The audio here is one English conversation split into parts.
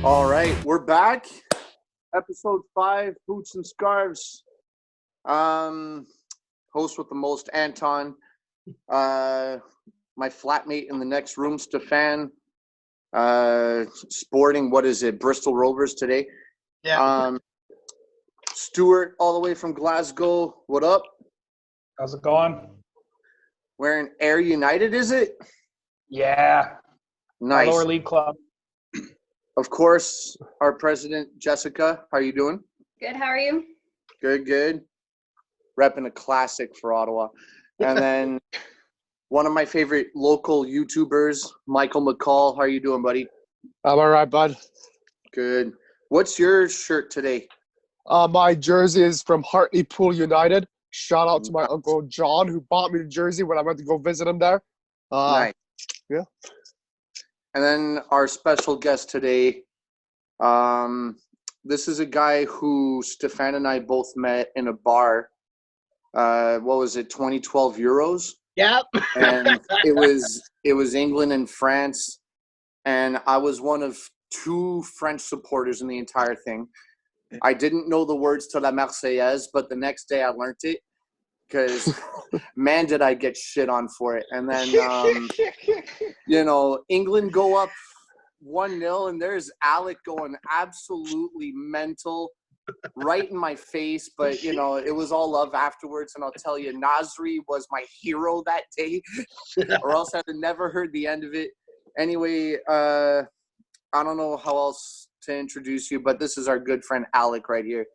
All right, we're back. Episode 5, Boots and Scarves. Host with the most, Anton. My flatmate in the next room, Steph. Sporting, what is it, Bristol Rovers today. Yeah. Stuart, all the way from Glasgow. What up? How's it going? Wearing Air United, is it? Yeah. Nice. My lower league club. Of course, our president, Jessica. How are you doing? Good, how are you? Good. Repping a classic for Ottawa. And then one of my favorite local YouTubers, Michael McCall. How are you doing, buddy? I'm all right, bud. Good. What's your shirt today? My jersey is from Hartlepool United. Shout out to my Uncle John, who bought me the jersey when I went to go visit him there. Nice. Yeah. And then our special guest today, this is a guy who Stefan and I both met in a bar. What was it, 2012 Euros? Yep. And it was England and France, and I was one of 2 French supporters in the entire thing. I didn't know the words to La Marseillaise, but the next day I learned it because, man, did I get shit on for it. And then, England go up 1-0, and there's Alec going absolutely mental right in my face. But, it was all love afterwards. And I'll tell you, Nasri was my hero that day, or else I'd have never heard the end of it. Anyway, I don't know how else to introduce you, but this is our good friend Alec right here,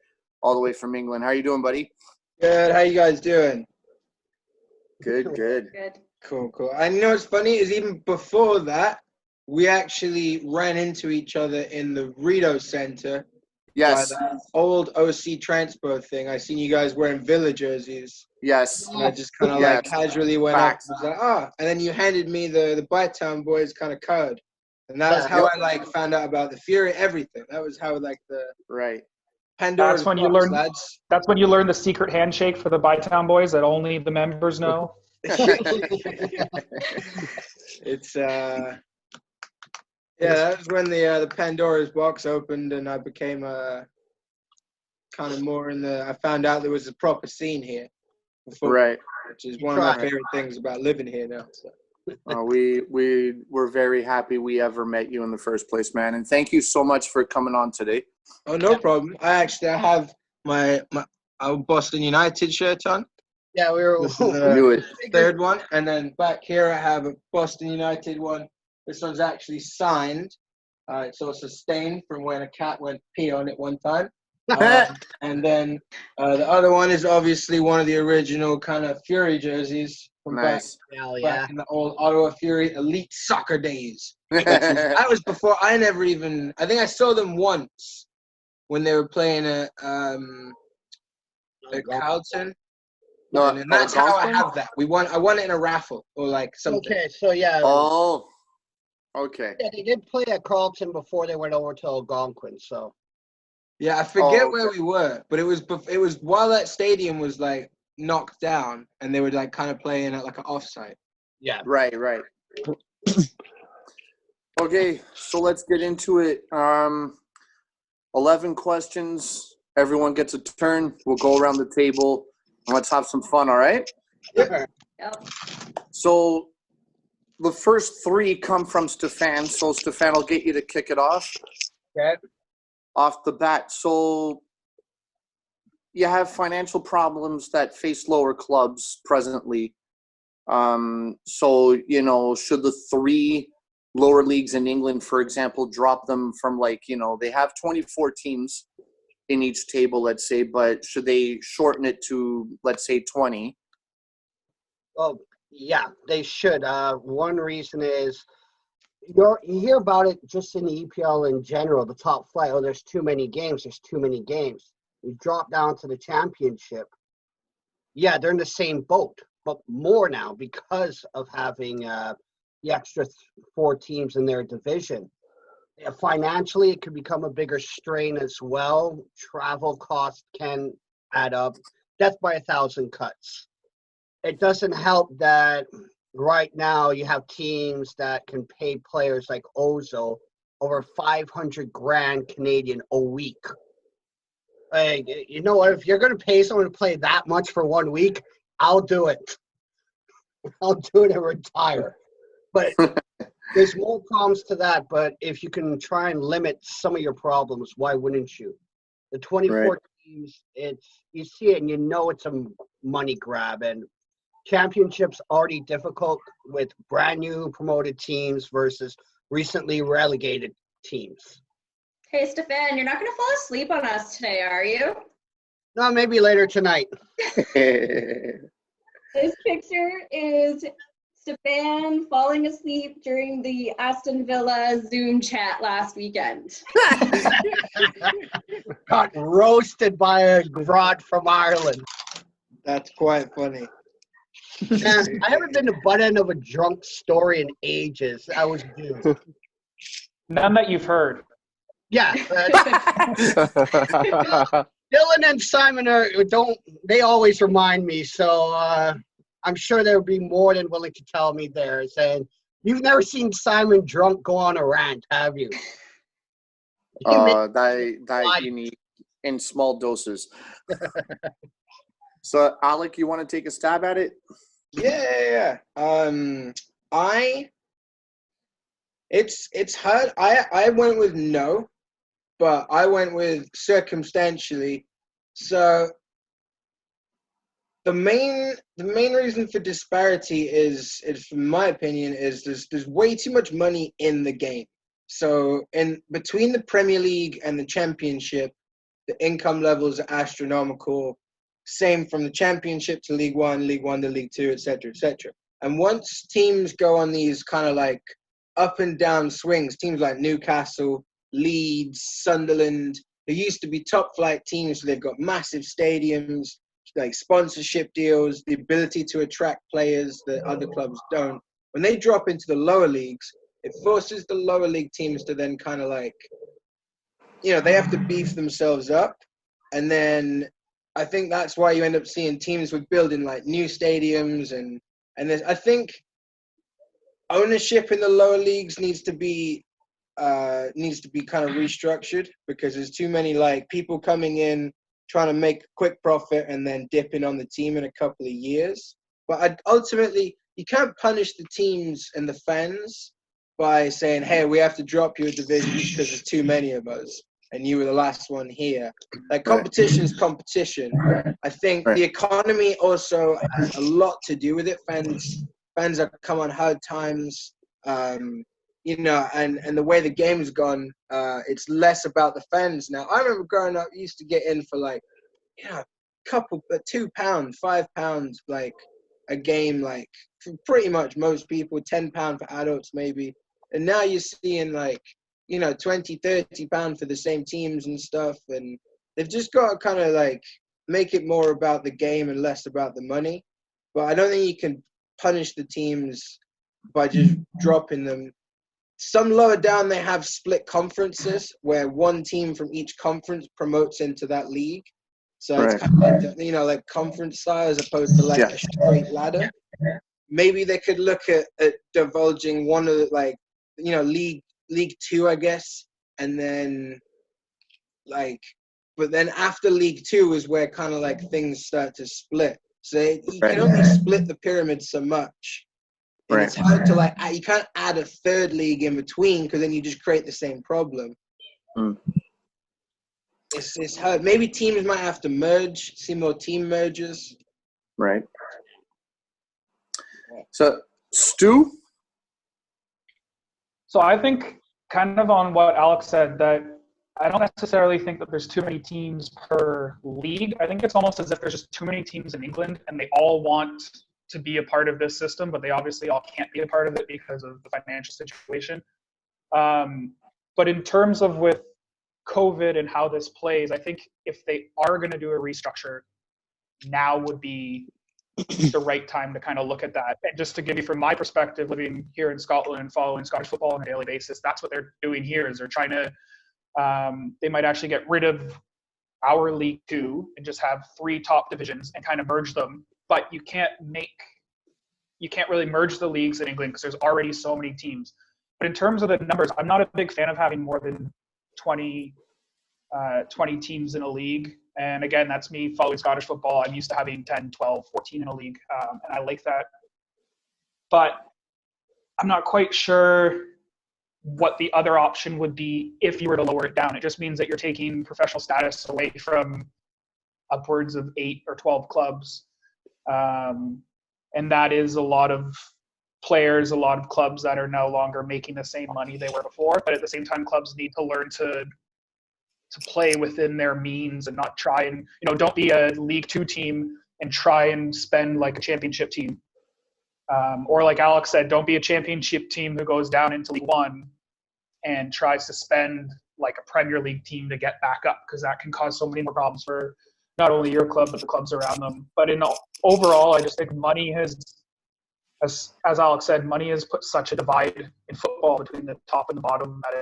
all the way from England. How are you doing, buddy? Good. How you guys doing? Good. Good. Cool. And what's funny is even before that, we actually ran into each other in the Rito Center. Yes. By that old OC Transpo thing. I seen you guys wearing Villa jerseys. Yes. And I just kind of like casually went Facts. up and was like, and then you handed me the Bytown Boys kind of code. And that was how I found out about the Fury, everything. That was how the Right. Pandora's That's when you box, learn. lads. That's when you learn the secret handshake for the Bytown Boys that only the members know. It's that was when the Pandora's box opened, and I became kind of more I found out there was a proper scene here, Right. which is one of my favorite things about living here now. So. We're very happy we ever met you in the first place, man, and thank you so much for coming on today. Oh, no problem. I have my Boston United shirt on. Yeah, we were. This is Knew it. third one, and then back here I have a Boston United one. This one's actually signed. It's also stained from when a cat went pee on it one time. And then the other one is obviously one of the original kind of Fury jerseys from Nice. back in the old Ottawa Fury Elite Soccer days. That was before I think I saw them once when they were playing at Carlton. No, and that's how I have that. I won it in a raffle or like something. Okay, so yeah. Oh, okay. Yeah, they did play at Carlton before they went over to Algonquin, so. Yeah, I forget where we were, but it was while that stadium was like knocked down, and they were like kind of playing at like an offsite. Yeah. Right. Okay, so let's get into it. 11 questions. Everyone gets a turn. We'll go around the table, and let's have some fun, all right? Yep. So the first 3 come from Stefan. So, Stefan, I'll get you to kick it off. Okay. Off the bat. So you have financial problems that face lower clubs presently. So, should the 3 lower leagues in England, for example, drop them from they have 24 teams in each table, let's say, but should they shorten it to, let's say, 20? Well, yeah, they should. One reason is you hear about it just in the EPL in general, the top flight. Oh, there's too many games. You drop down to the championship. Yeah, they're in the same boat, but more now because of having the extra 4 teams in their division. Financially, it could become a bigger strain as well. Travel costs can add up. Death by 1,000 cuts. It doesn't help that right now you have teams that can pay players like Ozil over 500 grand Canadian a week. Like, you know what? If you're going to pay someone to play that much for 1 week, I'll do it. I'll do it and retire. But there's more problems to that. But if you can try and limit some of your problems, why wouldn't you? The 24 teams, you see it and you know it's a money grab. And championships already difficult with brand new promoted teams versus recently relegated teams. Hey, Stefan, you're not going to fall asleep on us today, are you? No, maybe later tonight. This picture is Stefan falling asleep during the Aston Villa Zoom chat last weekend. Got roasted by a grot from Ireland. That's quite funny. Man, I haven't been to butt end of a drunk story in ages. I was due. None that you've heard. Yeah. Dylan and Simon they always remind me, so I'm sure they'll be more than willing to tell me theirs. And you've never seen Simon drunk go on a rant, have you? That you need in small doses. So, Alec, you want to take a stab at it? Yeah. It's hard. I went with no, but I went with circumstantially. So the main reason for disparity is from my opinion, is there's way too much money in the game. So in between the Premier League and the Championship, the income levels are astronomical. Same from the Championship to League One to League Two, etc., etc. And once teams go on these kind of like up and down swings, teams like Newcastle, Leeds, Sunderland, they used to be top flight teams, so they've got massive stadiums, like sponsorship deals, the ability to attract players that other clubs don't. When they drop into the lower leagues, it forces the lower league teams to then kind of like, they have to beef themselves up. And then I think that's why you end up seeing teams with building like new stadiums and there's, I think ownership in the lower leagues needs to be kind of restructured, because there's too many like people coming in trying to make a quick profit and then dipping on the team in a couple of years. But ultimately, you can't punish the teams and the fans by saying, hey, we have to drop you a division because there's too many of us and you were the last one here. Like, competition is competition. I think the economy also has a lot to do with it. Fans have come on hard times, and the way the game's gone, it's less about the fans now. I remember growing up, used to get in for like, £2, £5, like a game, like for pretty much most people, £10 for adults maybe. And now you're seeing like, £20, £30 for the same teams and stuff. And they've just got to kind of like make it more about the game and less about the money. But I don't think you can punish the teams by just dropping them. Some lower down, they have split conferences where one team from each conference promotes into that league. So it's kind of, like conference style as opposed to like a straight ladder. Maybe they could look at divulging one of the, like, League Two, I guess. And then but then after League Two is where kind of like things start to split. So you can only split the pyramid so much. And it's hard to you can't add a third league in between, because then you just create the same problem. It's hard. Maybe teams might have to merge, see more team mergers. Right. So, Stu? So I think kind of on what Alex said, that I don't necessarily think that there's too many teams per league. I think it's almost as if there's just too many teams in England and they all want to be a part of this system, but they obviously all can't be a part of it because of the financial situation. But in terms of with COVID and how this plays, I think if they are going to do a restructure, now would be the right time to kind of look at that. And just to give you from my perspective, living here in Scotland and following Scottish football on a daily basis, that's what they're doing here, is they're trying to, they might actually get rid of our League Two and just have 3 top divisions and kind of merge them. But you can't really merge the leagues in England because there's already so many teams. But in terms of the numbers, I'm not a big fan of having more than 20 teams in a league. And again, that's me following Scottish football. I'm used to having 10, 12, 14 in a league, and I like that. But I'm not quite sure what the other option would be if you were to lower it down. It just means that you're taking professional status away from upwards of 8 or 12 clubs. And that is a lot of players, a lot of clubs that are no longer making the same money they were before. But at the same time, clubs need to learn to play within their means and not try and, don't be a League Two team and try and spend like a championship team. Or like Alex said, don't be a championship team who goes down into League One and tries to spend like a Premier League team to get back up, because that can cause so many more problems for not only your club, but the clubs around them. But overall, I just think money has, as Alex said, money has put such a divide in football between the top and the bottom that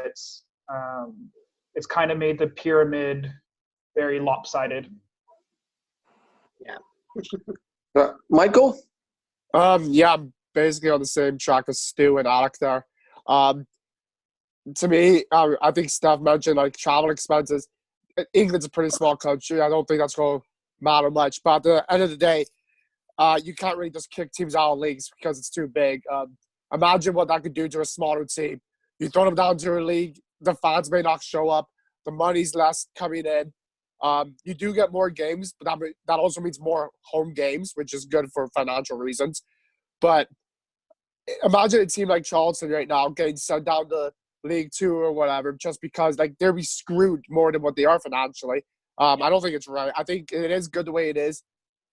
it's kind of made the pyramid very lopsided. Yeah. Michael? Yeah, I'm basically on the same track as Stu and Alec there. To me, I think Steph mentioned like travel expenses. England's a pretty small country. I don't think that's going to matter much. But at the end of the day, you can't really just kick teams out of leagues because it's too big. Imagine what that could do to a smaller team. You throw them down to a league, the fans may not show up, the money's less coming in. You do get more games, but that also means more home games, which is good for financial reasons. But imagine a team like Charleston right now getting sent down to League Two or whatever, just because like they'll be screwed more than what they are financially. I don't think it's right. I think it is good the way it is.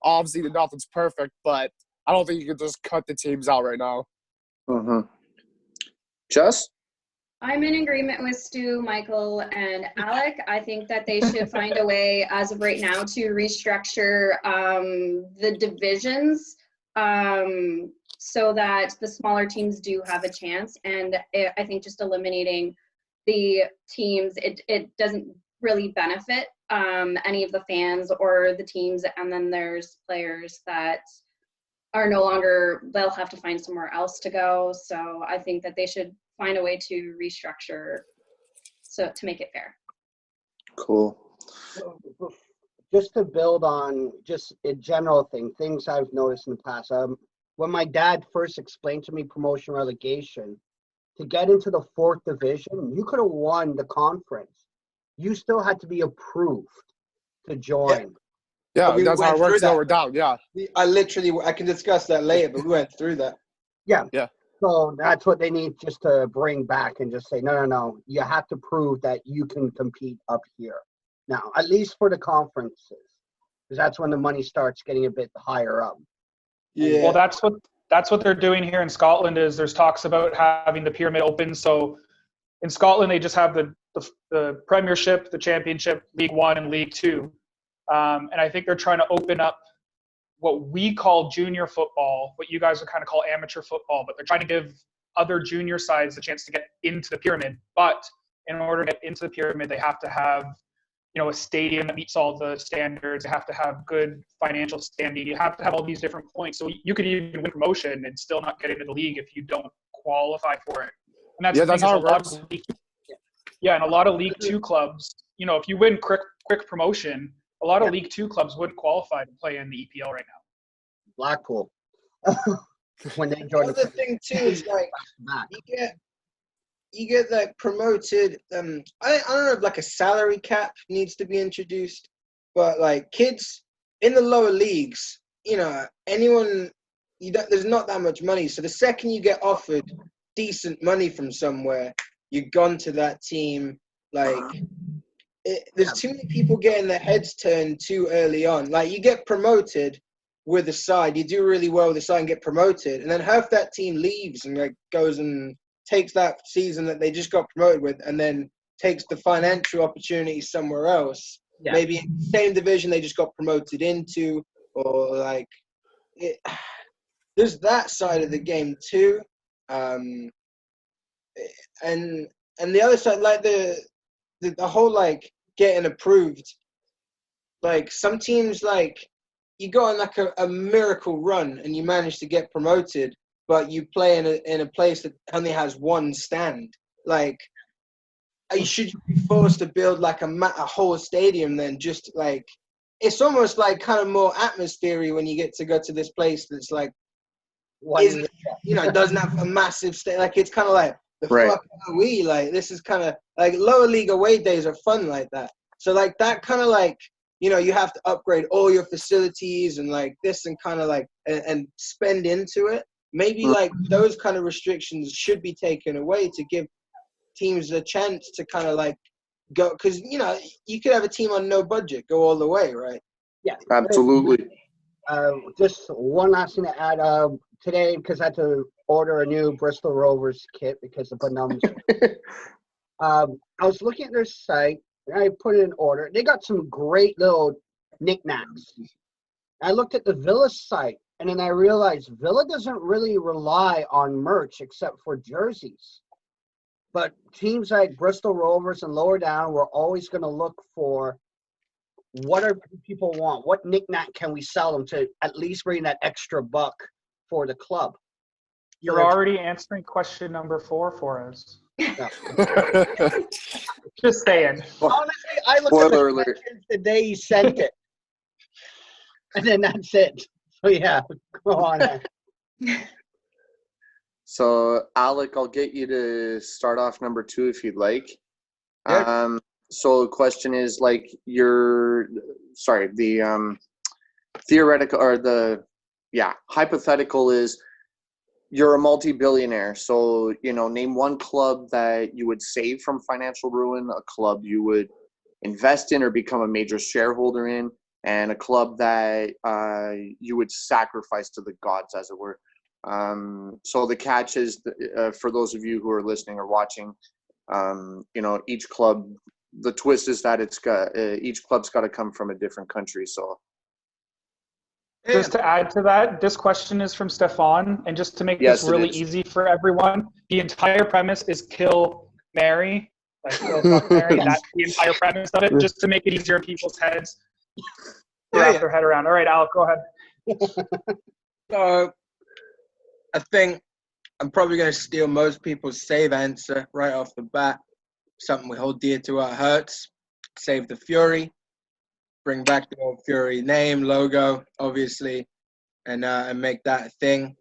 Obviously, nothing's perfect, but I don't think you can just cut the teams out right now. Mm-hmm. Jess? I'm in agreement with Stu, Michael, and Alec. I think that they should find a way, as of right now, to restructure the divisions so that the smaller teams do have a chance. And I think just eliminating the teams, it doesn't really benefit any of the fans or the teams. And then there's players that are no longer, they'll have to find somewhere else to go. So I think that they should find a way to restructure so to make it fair. Cool. Just to build on just a general things I've noticed in the past. When my dad first explained to me promotion relegation, to get into the 4th division, you could have won the conference. You still had to be approved to join. Yeah, We that's how it went works through lower down, yeah. I can discuss that later, but we went through that. Yeah. Yeah. So that's what they need just to bring back and just say, no. You have to prove that you can compete up here. Now, at least for the conferences, because that's when the money starts getting a bit higher up. Yeah. Well, that's what they're doing here in Scotland. Is there's talks about having the pyramid open. So in Scotland, they just have the Premiership, the Championship, League One, and League Two, and I think they're trying to open up what we call junior football, what you guys would kind of call amateur football, but they're trying to give other junior sides a chance to get into the pyramid. But in order to get into the pyramid, they have to have, a stadium that meets all the standards. They have to have good financial standing. You have to have all these different points. So you could even win promotion and still not get into the league if you don't qualify for it. And that's how a it lot works. and a lot of League Two clubs, if you win quick promotion, a lot of League Two clubs wouldn't qualify to play in the EPL right now. Blackpool. When they join the thing too is like you get like promoted. I don't know if like a salary cap needs to be introduced, but like kids in the lower leagues, anyone, there's not that much money. So the second you get offered decent money from somewhere, you've gone to that team. Like there's too many people getting their heads turned too early on. Like you get promoted with a side, you do really well with the side and get promoted, and then half that team leaves and like goes and takes that season that they just got promoted with and then takes the financial opportunity somewhere else. Yeah. Maybe in the same division they just got promoted into, or like there's that side of the game too. And the other side, like the whole like getting approved, like some teams, like you go on like a miracle run and you manage to get promoted, but you play in a place that only has one stand. Like, should you be forced to build like a whole stadium then? Just like, it's almost like kind of more atmosphere when you get to go to this place that's like, doesn't have a massive state. Like, it's kind of like, the fuck are we? Like, this is kind of like lower league away days are fun like that. So like that kind of like, you have to upgrade all your facilities and like this and kind of like and spend into it. Maybe like those kind of restrictions should be taken away to give teams a chance to kind of like go, because you could have a team on no budget go all the way, right? Yeah, absolutely. Just one last thing to add. Today, because I had to order a new Bristol Rovers kit because of the numbers. I was looking at their site and I put it in order. They got some great little knickknacks. I looked at the Villa site and then I realized Villa doesn't really rely on merch except for jerseys. But teams like Bristol Rovers and lower down, we're always going to look for what do people want? What knickknack can we sell them to at least bring that extra buck for the club? You're already answering question number 4 for us. Yeah. Just saying. Honestly, I looked at the questions the day he sent it. And then that's it. So, yeah, go on. So, Alec, I'll get you to start off number 2 if you'd like. Yeah. So the question is like the theoretical or hypothetical is you're a multi-billionaire. So, name one club that you would save from financial ruin, a club you would invest in or become a major shareholder in, and a club that you would sacrifice to the gods, as it were. So the catch is, for those of you who are listening or watching, each club, the twist is that each club's got to come from a different country. So just to add to that, this question is from Stefan, and just to make this really easy for everyone, the entire premise is kill Mary, like kill fuck Mary. That's the entire premise of it, just to make it easier in people's heads to wrap their head around. All right, Alec, go ahead. So I think I'm probably going to steal most people's save answer right off the bat. Something we hold dear to our hearts. Save the Fury. Bring back the old Fury name, logo, obviously, and make that a thing.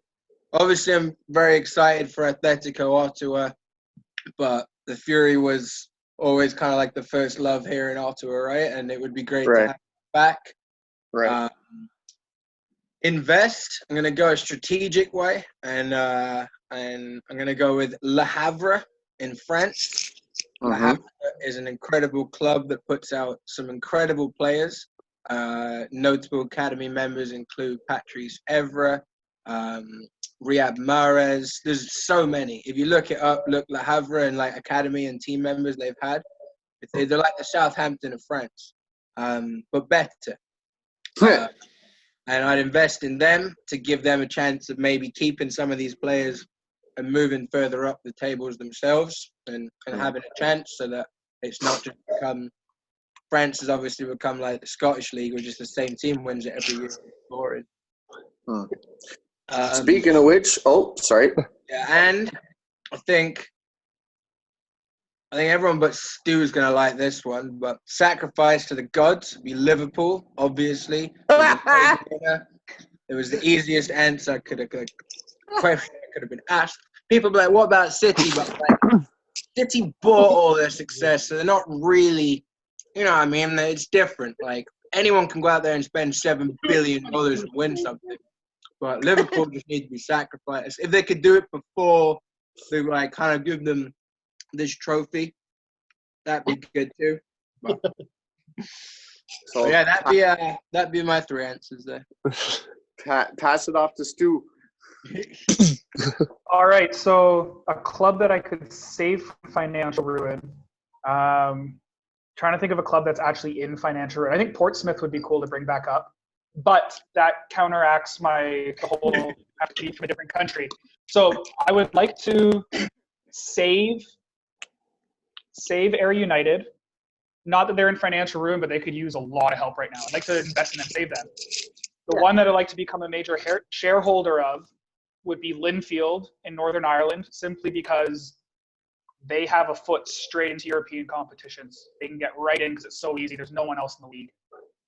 Obviously, I'm very excited for Atletico Ottawa, but the Fury was always kind of like the first love here in Ottawa, right? And it would be great to have it back. Right. Invest. I'm going to go a strategic way, and I'm going to go with Le Havre in France. Le Havre is an incredible club that puts out some incredible players. Notable academy members include Patrice Evra, Riyad Mahrez. There's so many. If you look it up, look Le Havre and like academy and team members they've had. They're like the Southampton of France, but better. And I'd invest in them to give them a chance of maybe keeping some of these players and moving further up the tables themselves and having a chance, so that it's not just become – France has obviously become like the Scottish League, where just the same team wins it every year. It's boring. Speaking of which, sorry. Yeah, and I think everyone but Stu is going to like this one, but sacrifice to the gods would be Liverpool, obviously. It was the easiest answer question could have been asked. People be like, what about City? But like, City bought all their success, so they're not really, you know what I mean? It's different. Like, anyone can go out there and spend $7 billion and win something. But Liverpool just need to be sacrificed. If they could do it before they like kind of give them this trophy, that'd be good too. But, so yeah, that'd be my 3 answers there. Pass it off to Stu. All right, so a club that I could save from financial ruin. Trying to think of a club that's actually in financial ruin. I think Portsmouth would be cool to bring back up, but that counteracts the whole have to be from a different country. So I would like to save Ayr United. Not that they're in financial ruin, but they could use a lot of help right now. I'd like to invest in them, save them. The one that I'd like to become a major shareholder of would be Linfield in Northern Ireland, simply because they have a foot straight into European competitions. They can get right in because it's so easy. There's no one else in the league.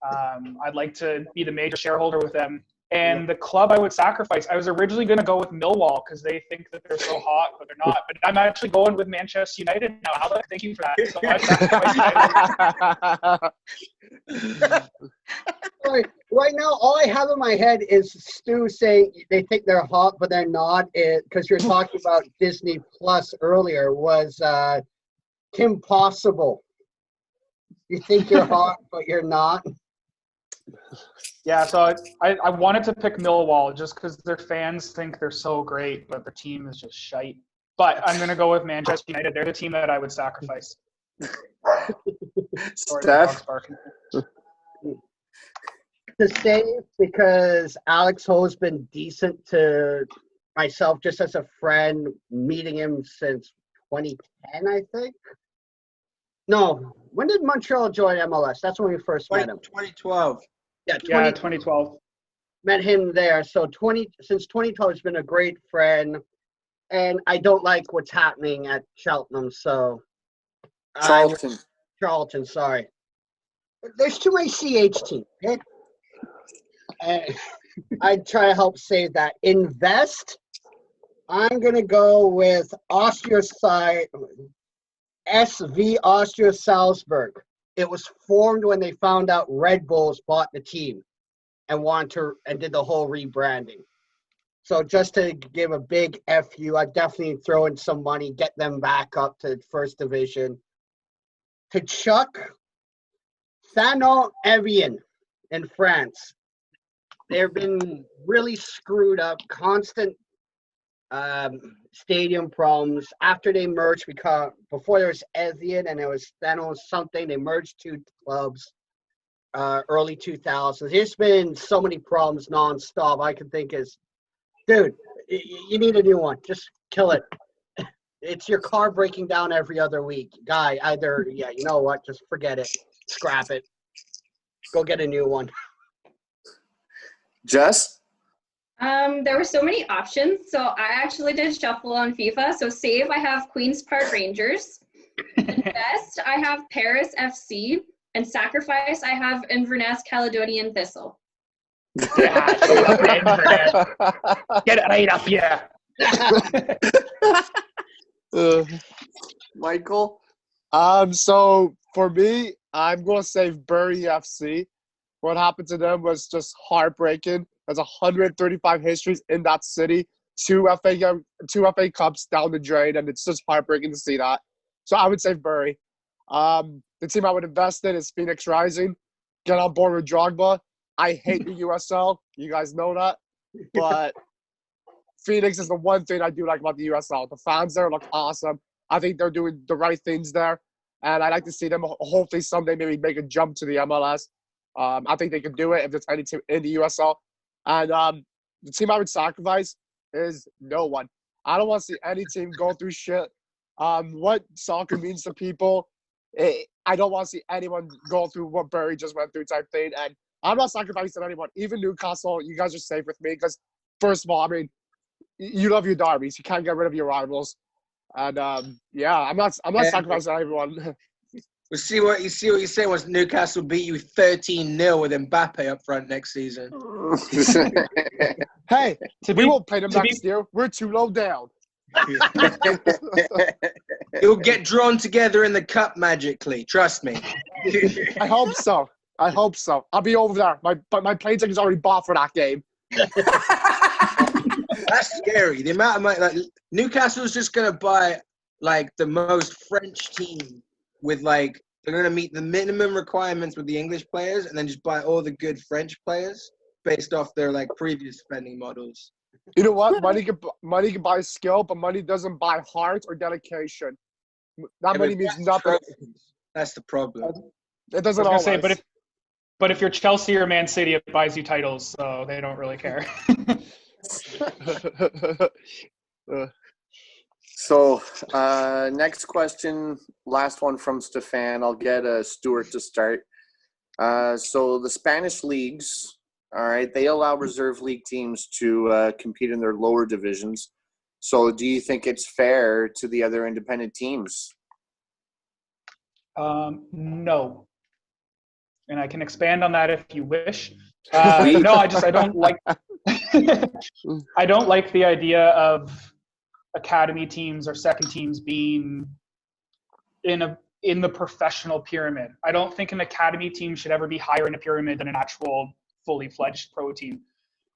I'd like to be the major shareholder with them. And the club I would sacrifice, I was originally going to go with Millwall because they think that they're so hot, but they're not. But I'm actually going with Manchester United now. Alec, thank you for that. So I sacrifice United. Right now, all I have in my head is Stu saying they think they're hot, but they're not. Because you're talking about Disney Plus earlier, was Kim Possible. You think you're hot, but you're not. Yeah, so I wanted to pick Millwall just because their fans think they're so great, but the team is just shite. But I'm going to go with Manchester United. They're the team that I would sacrifice. Steph? To save, because Alex Ho's been decent to myself just as a friend, meeting him since 2010, I think. No, when did Montreal join MLS? That's when we first met him. 2012. Yeah, 2012. Met him there. So since 2012, he's been a great friend, and I don't like what's happening at Cheltenham. So Charlton, sorry. There's too many CH teams. Okay? I try to help save that. Invest. I'm gonna go with Austria side. SV Austria Salzburg. It was formed when they found out Red Bulls bought the team and did the whole rebranding. So just to give a big FU, I'd definitely throw in some money, get them back up to first division. To Chuck, Saint Evian in France. They've been really screwed up, constant stadium problems. After they merged, before there was Evian and there was Thanos something, they merged two clubs early 2000s. There's been so many problems nonstop. I can think dude, you need a new one. Just kill it. It's your car breaking down every other week. Guy, you know what? Just forget it. Scrap it. Go get a new one. Jess? There were so many options, so I actually did shuffle on FIFA. So save, I have Queen's Park Rangers. Invest, I have Paris FC. And sacrifice, I have Inverness Caledonian Thistle. Yeah, get it right up, yeah. Michael? So for me, I'm going to save Bury FC. What happened to them was just heartbreaking. There's 135 histories in that city, two FA Cups down the drain, and it's just heartbreaking to see that. So I would save Bury. The team I would invest in is Phoenix Rising. Get on board with Drogba. I hate the USL. You guys know that. But Phoenix is the one thing I do like about the USL. The fans there look awesome. I think they're doing the right things there. And I'd like to see them hopefully someday maybe make a jump to the MLS. I think they can do it if there's any team in the USL. And the team I would sacrifice is no one. I don't want to see any team go through shit. What soccer means to people, I don't want to see anyone go through what Bury just went through type thing. And I'm not sacrificing anyone. Even Newcastle, you guys are safe with me because, first of all, I mean, you love your derbies. You can't get rid of your rivals. And, I'm not sacrificing anyone. We'll see what you're saying was Newcastle beat you 13-0 with Mbappe up front next season. Hey, we won't play them next year. We're too low down. You'll get drawn together in the cup magically. Trust me. I hope so. I'll be over there. My plane ticket's already bought for that game. That's scary. The amount of money, Newcastle's just gonna buy the most French team with they're gonna meet the minimum requirements with the English players and then just buy all the good French players based off their previous spending models. You know what? Money can buy skill, but money doesn't buy heart or dedication. That money means nothing. That's the problem. It doesn't always. Say, but if you're Chelsea or Man City, it buys you titles, so they don't really care. So, next question, last one from Stefan. I'll get Stuart to start. So the Spanish leagues All right. They allow reserve league teams to compete in their lower divisions. So do you think it's fair to the other independent teams? No. And I can expand on that if you wish. No, I don't like I don't like the idea of academy teams or second teams being in the professional pyramid. I don't think an academy team should ever be higher in a pyramid than an actual fully fledged pro team.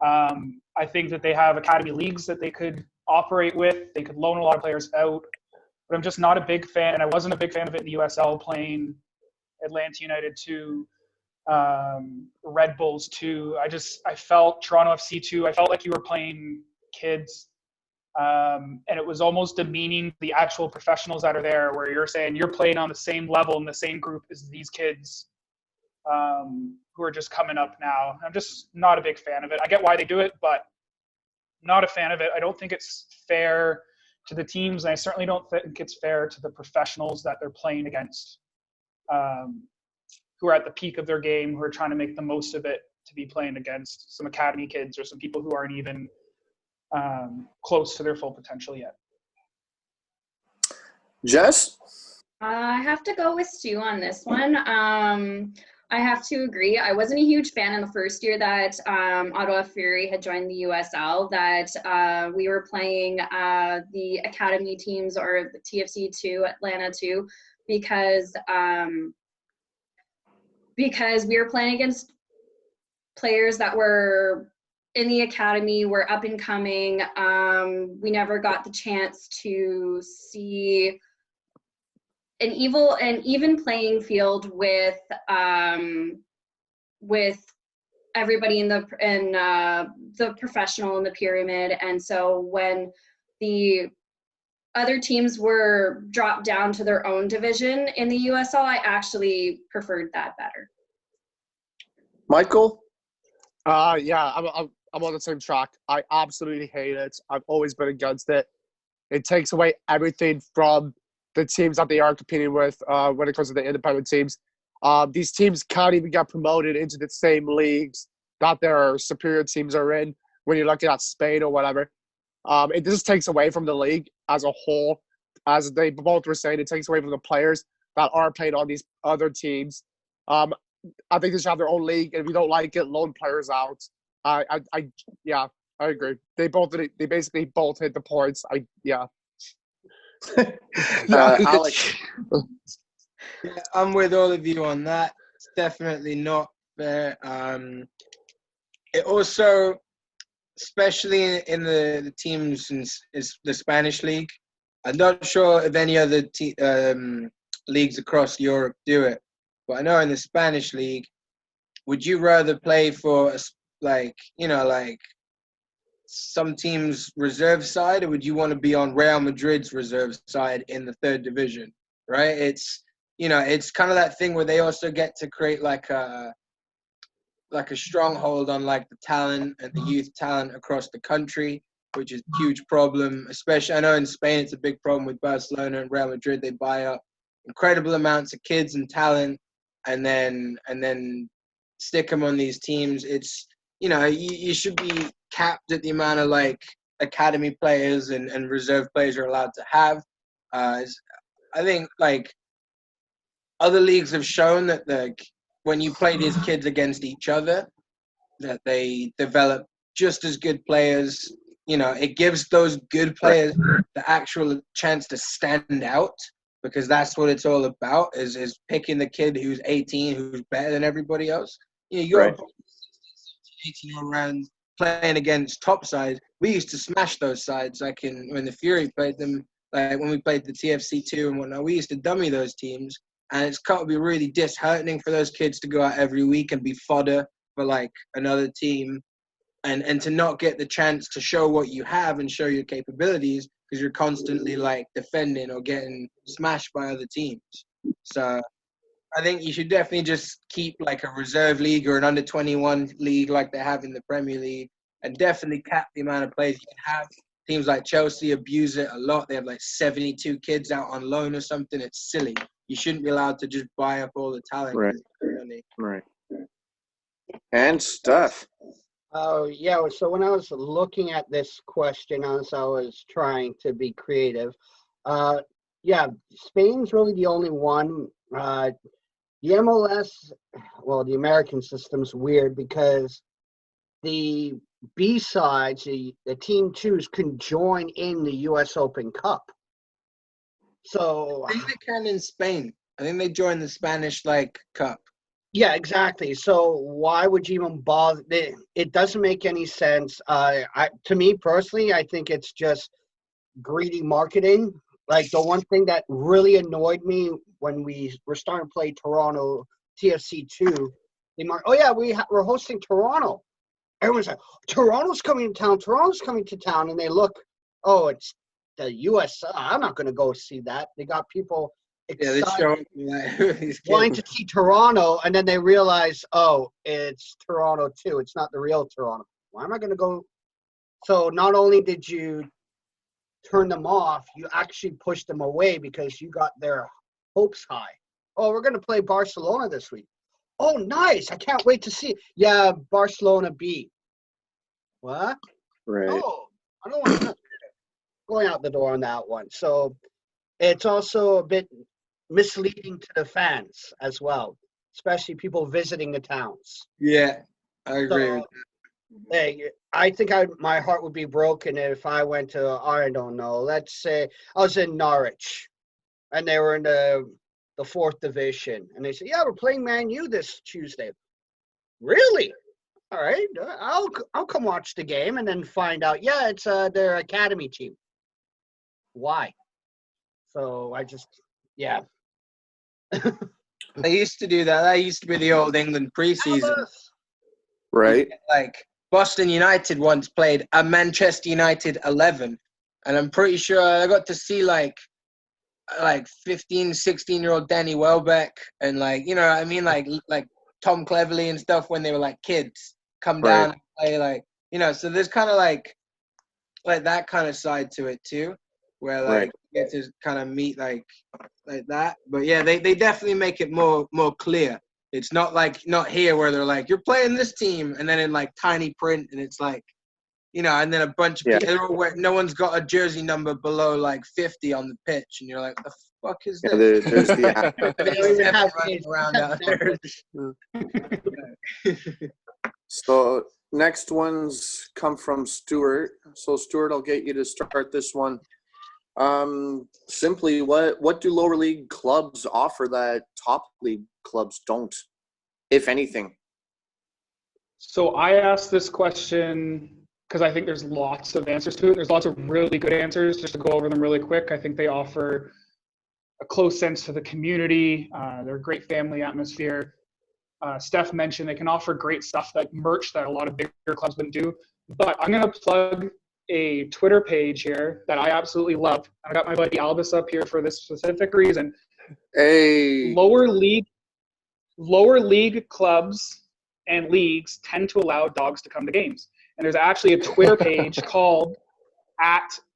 I think that they have academy leagues that they could operate with. They could loan a lot of players out. But I'm just not a big fan, and I wasn't a big fan of it in the USL playing Atlanta United 2, Red Bulls 2. I felt Toronto FC 2. I felt like you were playing kids. And it was almost demeaning the actual professionals that are there, where you're saying you're playing on the same level in the same group as these kids who are just coming up now. I'm just not a big fan of it. I get why they do it, but not a fan of it. I don't think it's fair to the teams, and I certainly don't think it's fair to the professionals that they're playing against, who are at the peak of their game, who are trying to make the most of it, to be playing against some academy kids or some people who aren't even close to their full potential yet. Jess? I have to go with Stu on this one. I have to agree. I wasn't a huge fan in the first year that Ottawa Fury had joined the USL, that we were playing the academy teams or the TFC 2, Atlanta 2, because we were playing against players that were in the academy, were up and coming. We never got the chance to see an even playing field with everybody in the professional in the pyramid. And so when the other teams were dropped down to their own division in the USL, I actually preferred that better. Michael? Yeah, I'm on the same track. I absolutely hate it. I've always been against it. It takes away everything from the teams that they are competing with when it comes to the independent teams. These teams can't even get promoted into the same leagues that their superior teams are in when you're looking at Spain or whatever. It just takes away from the league as a whole. As they both were saying, it takes away from the players that are playing on these other teams. I think they should have their own league, and if you don't like it, loan players out. I agree. They basically both hit the points. Alec? Yeah, I'm with all of you on that. It's definitely not fair. It also, especially in the teams in the Spanish league, I'm not sure if any other leagues across Europe do it, but I know in the Spanish league, would you rather play for some team's reserve side, or would you want to be on Real Madrid's reserve side in the third division? Right? It's kind of that thing where they also get to create like a stronghold on like the talent and the youth talent across the country, which is a huge problem. Especially, I know in Spain it's a big problem with Barcelona and Real Madrid. They buy up incredible amounts of kids and talent, and then stick them on these teams. It's you should be capped at the amount of like academy players and reserve players you're allowed to have. I think like other leagues have shown that when you play these kids against each other, that they develop just as good players. It gives those good players the actual chance to stand out, because that's what it's all about, is picking the kid who's 18, who's better than everybody else. You're 18-year-old playing against top sides. We used to smash those sides, like when the Fury played them, like when we played the TFC 2 and whatnot. We used to dummy those teams, and it's got to be really disheartening for those kids to go out every week and be fodder for like another team, and to not get the chance to show what you have and show your capabilities, because you're constantly like defending or getting smashed by other teams. So I think you should definitely just keep like a reserve league or an under-21 league like they have in the Premier League, and definitely cap the amount of players you can have. Teams like Chelsea abuse it a lot. They have like 72 kids out on loan or something. It's silly. You shouldn't be allowed to just buy up all the talent. Right. And Steph. Oh, yeah. So when I was looking at this question, as I was trying to be creative, uh, yeah, Spain's really the only one. The MLS, well, the American system's weird because the B sides, the team twos can join in the U.S. Open Cup. So I think they can in Spain. I think they joined the Spanish like cup. yeah, exactly. So why would you even bother? It doesn't make any sense. To me personally, I think it's just greedy marketing. Like the one thing that really annoyed me when we were starting to play Toronto TFC2, oh yeah, we're hosting Toronto. Everyone's like, Toronto's coming to town. Toronto's coming to town, and they look, oh, it's the U.S. I'm not going to go see that. They got people Yeah, they excited, show up like these wanting kids. to see Toronto, and then they realize, oh, it's Toronto too. It's not the real Toronto. Why am I going to go? So not only did you turn them off, you actually pushed them away because you got their hopes high. Oh, we're going to play Barcelona this week. Oh, nice. I can't wait to see. Yeah, Barcelona beat. What? Right. Oh, I don't want to going out the door on that one. So it's also a bit misleading to the fans as well, especially people visiting the towns. Yeah, I agree with So, hey, I think my heart would be broken if I went to, I don't know, let's say I was in Norwich and they were in the fourth division and they said, yeah, we're playing Man U this Tuesday. Really? All right, I'll come watch the game and then find out. Yeah, it's their academy team. Why? So I just, yeah. They used to do that. That used to be the old England preseason. Right. Like Boston United once played a Manchester United 11, and I'm pretty sure I got to see like 15, 16-year-old Danny Welbeck and like, you know what I mean, like Tom Cleverley and stuff when they were like kids come down and play, like, you know. So there's kind of like that kind of side to it too, where like you get to kind of meet like that. But yeah, they definitely make it more clear. It's not here where they're like, you're playing this team, and then in like tiny print, and it's like, you know, and then a bunch of people where no one's got a jersey number below like 50 on the pitch, and you're like, the fuck is this? There's the They don't even have running around out there. So next ones come from Stuart. So Stuart, I'll get you to start this one. Simply, what do lower league clubs offer that top league clubs don't, if anything? So I asked this question because I think there's lots of answers to it. There's lots of really good answers. Just to go over them really quick, I think they offer a close sense to the community. They're a great family atmosphere. Steph mentioned they can offer great stuff like merch that a lot of bigger clubs wouldn't do. But I'm going to plug a Twitter page here that I absolutely love. I got my buddy Albus up here for this specific reason. Hey, Lower league clubs and leagues tend to allow dogs to come to games. And there's actually a Twitter page called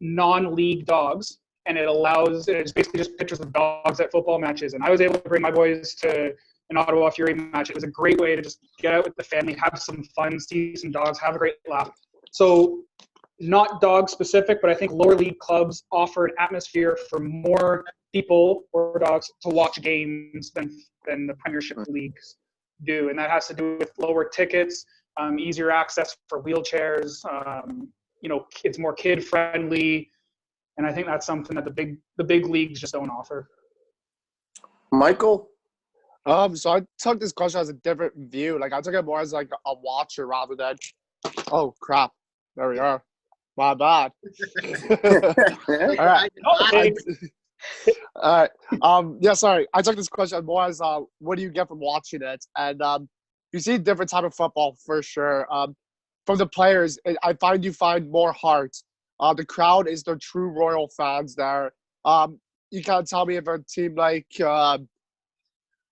@non-league-dogs, and it's basically just pictures of dogs at football matches. And I was able to bring my boys to an Ottawa Fury match. It was a great way to just get out with the family, have some fun, see some dogs, have a great laugh. So not dog specific, but I think lower league clubs offer an atmosphere for more people or dogs to watch games than the Premiership leagues do. And that has to do with lower tickets, easier access for wheelchairs. It's more kid friendly. And I think that's something that the big leagues just don't offer. Michael? So I took this question as a different view. Like I took it more as like a watcher rather than, oh crap, there we are. My bad. All right. All right. Sorry. I took this question more as what do you get from watching it? And you see different type of football for sure. From the players, I find you find more heart. The crowd is the true Royal fans there. You can't tell me if a team like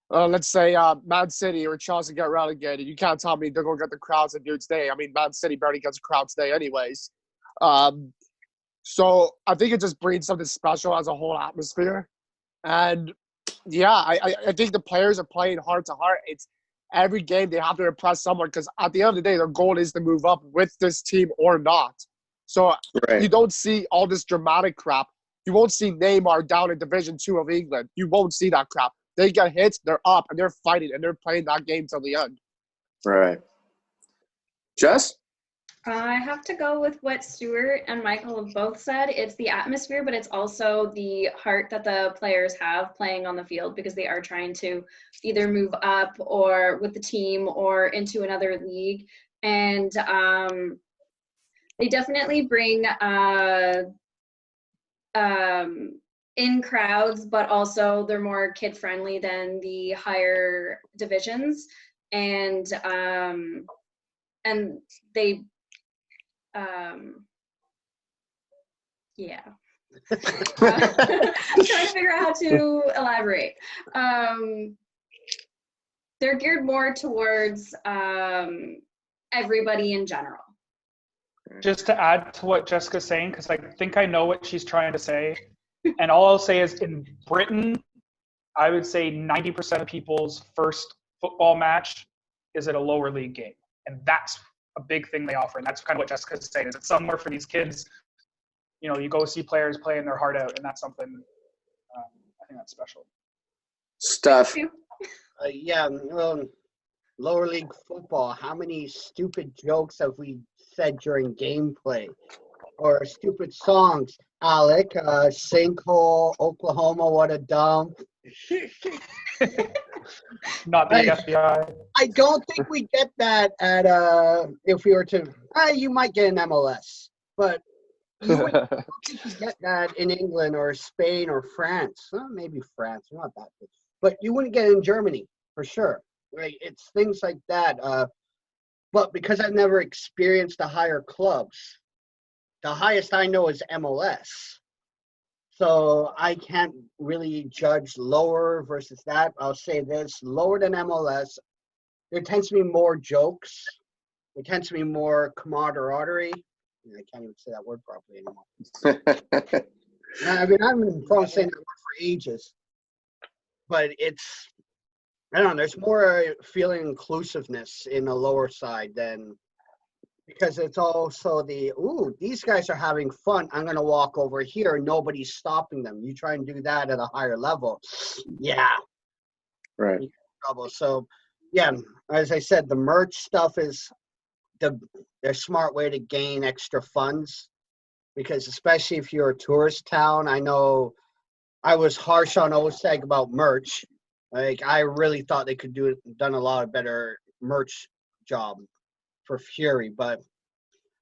let's say Man City or Chelsea get relegated. You can't tell me they're going to get the crowds that do today. I mean, Man City barely gets a crowd today anyways. So I think it just brings something special as a whole atmosphere. And, yeah, I think the players are playing heart to heart. every game they have to impress someone because at the end of the day, their goal is to move up with this team or not. So Right. you don't see all this dramatic crap. You won't see Neymar down in Division 2 of England. You won't see that crap. They get hits, they're up, and they're fighting, and they're playing that game till the end. Right. Jess? I have to go with what Stuart and Michael have both said. It's the atmosphere, but it's also the heart that the players have playing on the field because they are trying to either move up or with the team or into another league. And they definitely bring in crowds, but also they're more kid friendly than the higher divisions. And they yeah. Trying to figure out how to elaborate. They're geared more towards everybody in general. Just to add to what Jessica's saying, because I think I know what she's trying to say, and all I'll say is in Britain, I would say 90% of people's first football match is at a lower league game, and that's a big thing they offer, and that's kind of what Jessica's saying, is it's somewhere for these kids, you know, you go see players playing their heart out, and that's something, I think that's special. Steph? Yeah, well, lower league football, how many stupid jokes have we said during gameplay? Or stupid songs? Alec, sinkhole, Oklahoma, what a dump. Not the FBI. I don't think we get that at if we were to you might get an MLS, but you wouldn't think you get that in England or Spain or France. Maybe France, not that big. But you wouldn't get it in Germany for sure. Right? It's things like that. But because I've never experienced the higher clubs, the highest I know is MLS. So I can't really judge lower versus that. I'll say this, lower than MLS, there tends to be more jokes. There tends to be more camaraderie. I can't even say that word properly anymore. I mean, I've been probably saying that word for ages. But it's, I don't know, there's more feeling inclusiveness in the lower side than, because it's also these guys are having fun. I'm going to walk over here. Nobody's stopping them. You try and do that at a higher level. Yeah. Right. You get in trouble. So, yeah, as I said, the merch stuff is their smart way to gain extra funds, because especially if you're a tourist town, I know I was harsh on OSEG about merch. Like, I really thought they could done a lot of better merch job for Fury, but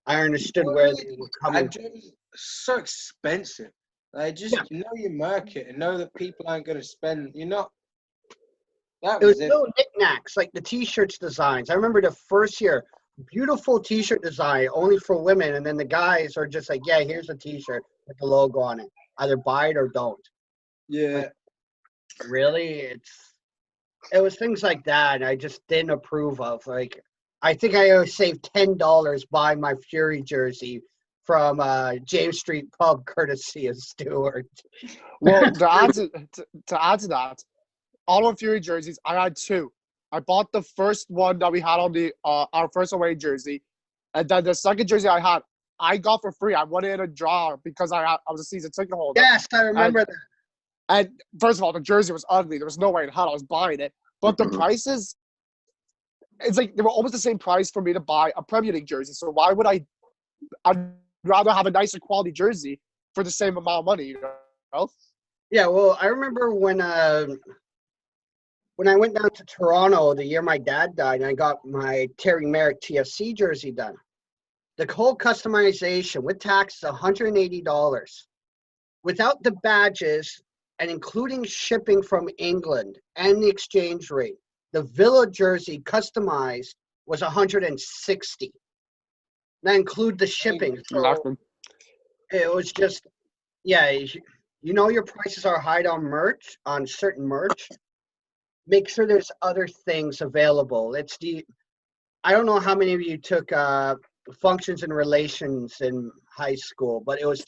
I understood where they were coming from. It's so expensive. Like, just know your market and know that people aren't going to spend. You're not. That It was it. little knickknacks, like the T-shirts designs. I remember the first year, beautiful T-shirt design, only for women, and then the guys are just like, yeah, here's a T-shirt with the logo on it. Either buy it or don't. Yeah. Like, really? It was things like that I just didn't approve of. Like, I think I saved $10 buying my Fury jersey from James Street Pub, courtesy of Stuart. Well, to add to that, all of Fury jerseys, I had two. I bought the first one that we had on the our first away jersey, and then the second jersey I got for free. I won it in a draw because I was a season ticket holder. Yes, I remember that. And first of all, the jersey was ugly. There was no way in hell I was buying it. But the prices, it's like they were almost the same price for me to buy a Premier League jersey. So why would I'd rather have a nicer quality jersey for the same amount of money, you know? Yeah, well, I remember when I went down to Toronto the year my dad died, and I got my Terry Merrick TFC jersey done. The whole customization with tax is $180. Without the badges and including shipping from England and the exchange rate, the Villa jersey customized was $160. That include the shipping. So it was just, yeah, you know your prices are high on merch, on certain merch. Make sure there's other things available. I don't know how many of you took functions and relations in high school, but it was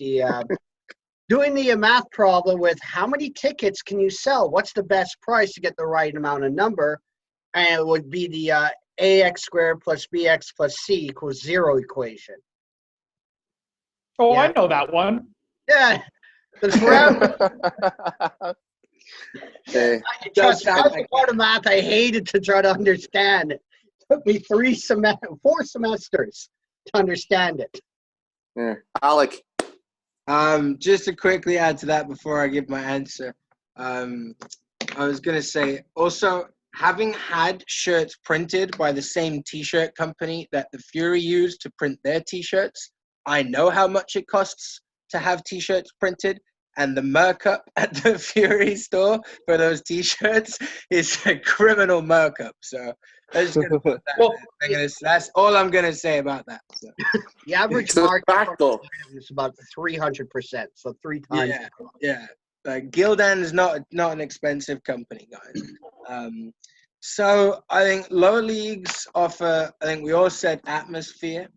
doing the math problem with how many tickets can you sell? What's the best price to get the right amount of number? And it would be the ax squared plus bx plus c equals 0 equation. Oh, Yeah. I know that one. Yeah, because forever, Hey, trust me, sound that was like the part of math I hated to try to understand. It took me 4 semesters to understand it. yeah. Alec. Just to quickly add to that before I give my answer, I was gonna say also having had shirts printed by the same T-shirt company that the Fury used to print their T-shirts, I know how much it costs to have T-shirts printed, and the markup at the Fury store for those T-shirts is a criminal markup. So I'm just gonna put that. Well, That's all I'm gonna say about that. So. The average It's a market fact, though. is about 300%, so 3 times. Yeah, yeah. Gildan is not an expensive company, guys. So I think lower leagues offer. I think we all said atmosphere,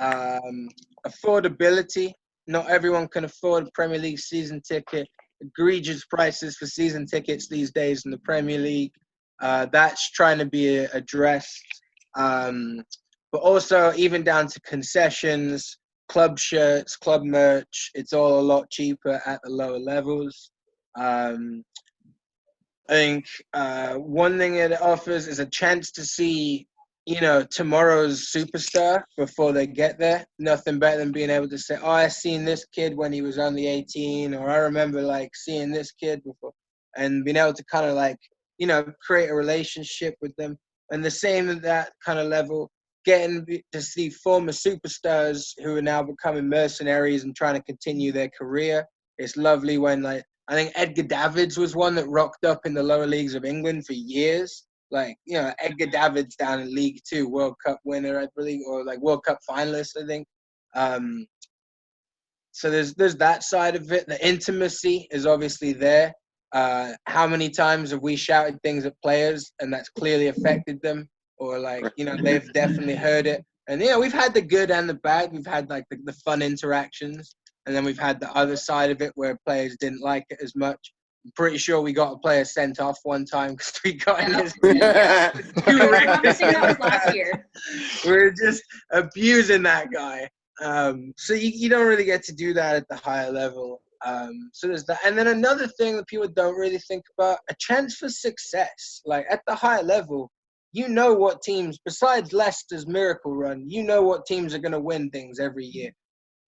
affordability. Not everyone can afford a Premier League season ticket. Egregious prices for season tickets these days in the Premier League. That's trying to be addressed. But also even down to concessions, club shirts, club merch. It's all a lot cheaper at the lower levels. I think one thing it offers is a chance to see, tomorrow's superstar before they get there. Nothing better than being able to say, oh, I seen this kid when he was only 18, or I remember seeing this kid before, and being able to kind of create a relationship with them. And the same at that kind of level, getting to see former superstars who are now becoming mercenaries and trying to continue their career. It's lovely when I think Edgar Davids was one that rocked up in the lower leagues of England for years. Edgar Davids down in League Two, World Cup winner, I believe, or World Cup finalist, I think. So there's that side of it. The intimacy is obviously there. How many times have we shouted things at players and that's clearly affected them? Or they've definitely heard it. And we've had the good and the bad. We've had the fun interactions, and then we've had the other side of it where players didn't like it as much. I'm pretty sure we got a player sent off one time because we got in his. Promising that was last year. We're just abusing that guy. So you don't really get to do that at the higher level. So there's that. And then another thing that people don't really think about, a chance for success. At the higher level, what teams, besides Leicester's miracle run, what teams are going to win things every year.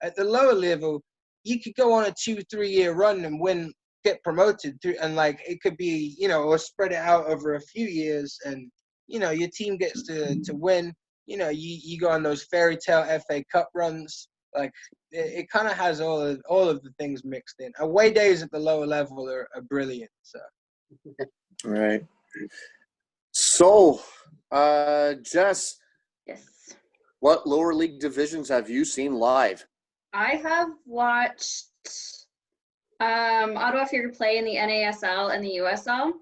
At the lower level, you could go on a 2-3 year run and get promoted through, and it could be, or spread it out over a few years, and your team gets to win. You go on those fairy tale FA Cup runs. It kind of has all of the things mixed in. Away days at the lower level are brilliant. So. Right. So, Jess, Yes. what lower league divisions have you seen live? I have watched Ottawa Fury play in the NASL and the USL.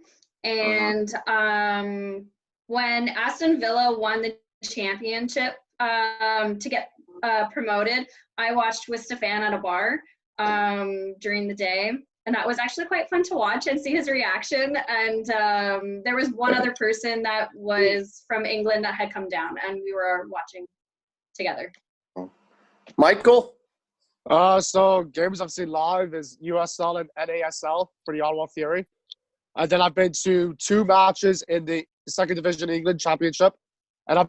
And when Aston Villa won the championship to get promoted, I watched with Stefan at a bar during the day. And that was actually quite fun to watch and see his reaction. And there was one other person that was from England that had come down, and we were watching together. Michael? So games I've seen live is USL and NASL for the Ottawa Fury. And then I've been to 2 matches in the Second Division England Championship. And I've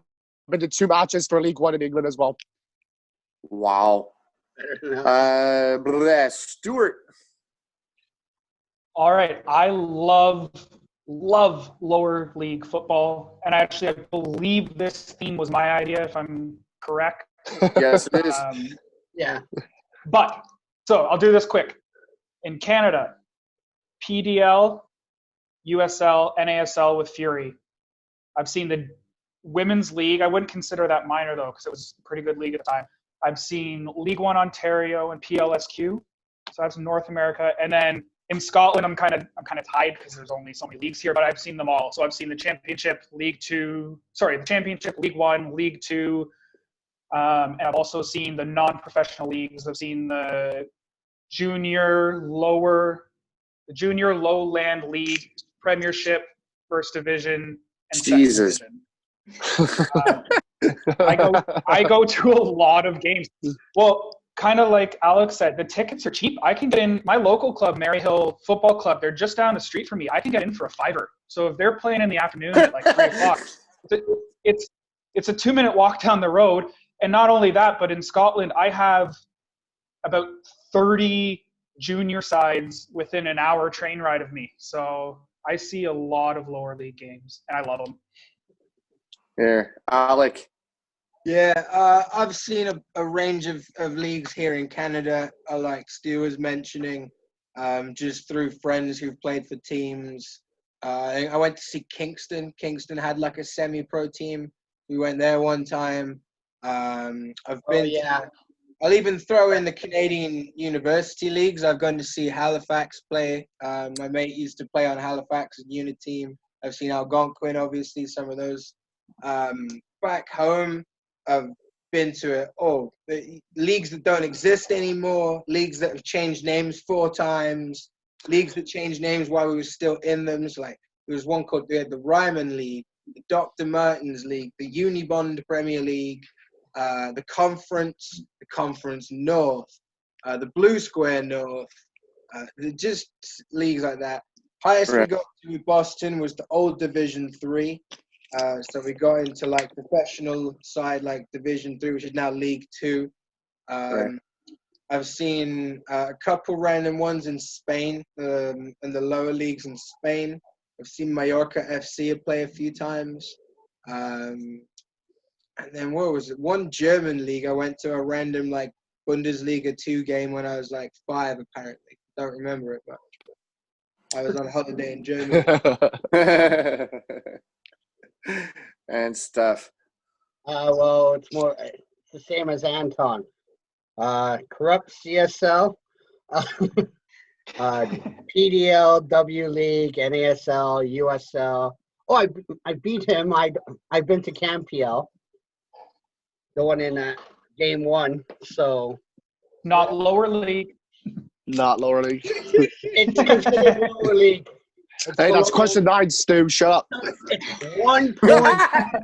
been to 2 matches for League One in England as well. Wow. Stuart? All right. I love lower league football. And actually, I believe this theme was my idea, if I'm correct. Yes, it is. Yeah. But, so I'll do this quick. In Canada, PDL, USL, NASL with Fury. I've seen the Women's League. I wouldn't consider that minor, though, because it was a pretty good league at the time. I've seen League One Ontario and PLSQ. So that's North America. And then in Scotland, I'm kind of tied because there's only so many leagues here, but I've seen them all. So I've seen the Championship, League One, League Two, and I've also seen the non-professional leagues. I've seen the Junior Lowland League, Premiership, First Division, and Jesus. second division. I go to a lot of games. Well, kind of like Alex said, the tickets are cheap. I can get in my local club, Maryhill Football Club. They're just down the street from me. I can get in for $5. So if they're playing in the afternoon at like 3:00, it's a 2-minute walk down the road. And not only that, but in Scotland, I have about 30 junior sides within an hour train ride of me. So I see a lot of lower league games, and I love them. Here, Alec. Yeah, I've seen a range of leagues here in Canada, like Stu was mentioning, just through friends who've played for teams. I went to see Kingston. Kingston had like a semi-pro team. We went there one time. I'll even throw in the Canadian university leagues. I've gone to see Halifax play. My mate used to play on Halifax's unit team. I've seen Algonquin, obviously, some of those. Back home, I've been to the leagues that don't exist anymore, leagues that have changed names 4 times, leagues that changed names while we were still in them. So like there was one called the Ryman League, the Dr. Mertens League, the Unibond Premier League, the Conference North, the Blue Square North, just leagues like that. Highest we got to Boston was the old Division 3. So we got into like professional side, like Division 3, which is now League 2. I've seen a couple random ones in Spain, in the lower leagues in Spain. I've seen Mallorca FC play a few times. And then what was it? One German league, I went to a random like Bundesliga 2 game when I was like 5, apparently. Don't remember it much. But I was on holiday in Germany. And Steph. Well, it's the same as Anton. Corrupt CSL, PDL, W League, NASL, USL. Oh, I beat him. I've been to CamPL, the one in game 1. So Not lower league. Not lower league. it's considered lower league. Hey, that's question 9, Stu. Shut up. It's 1 point.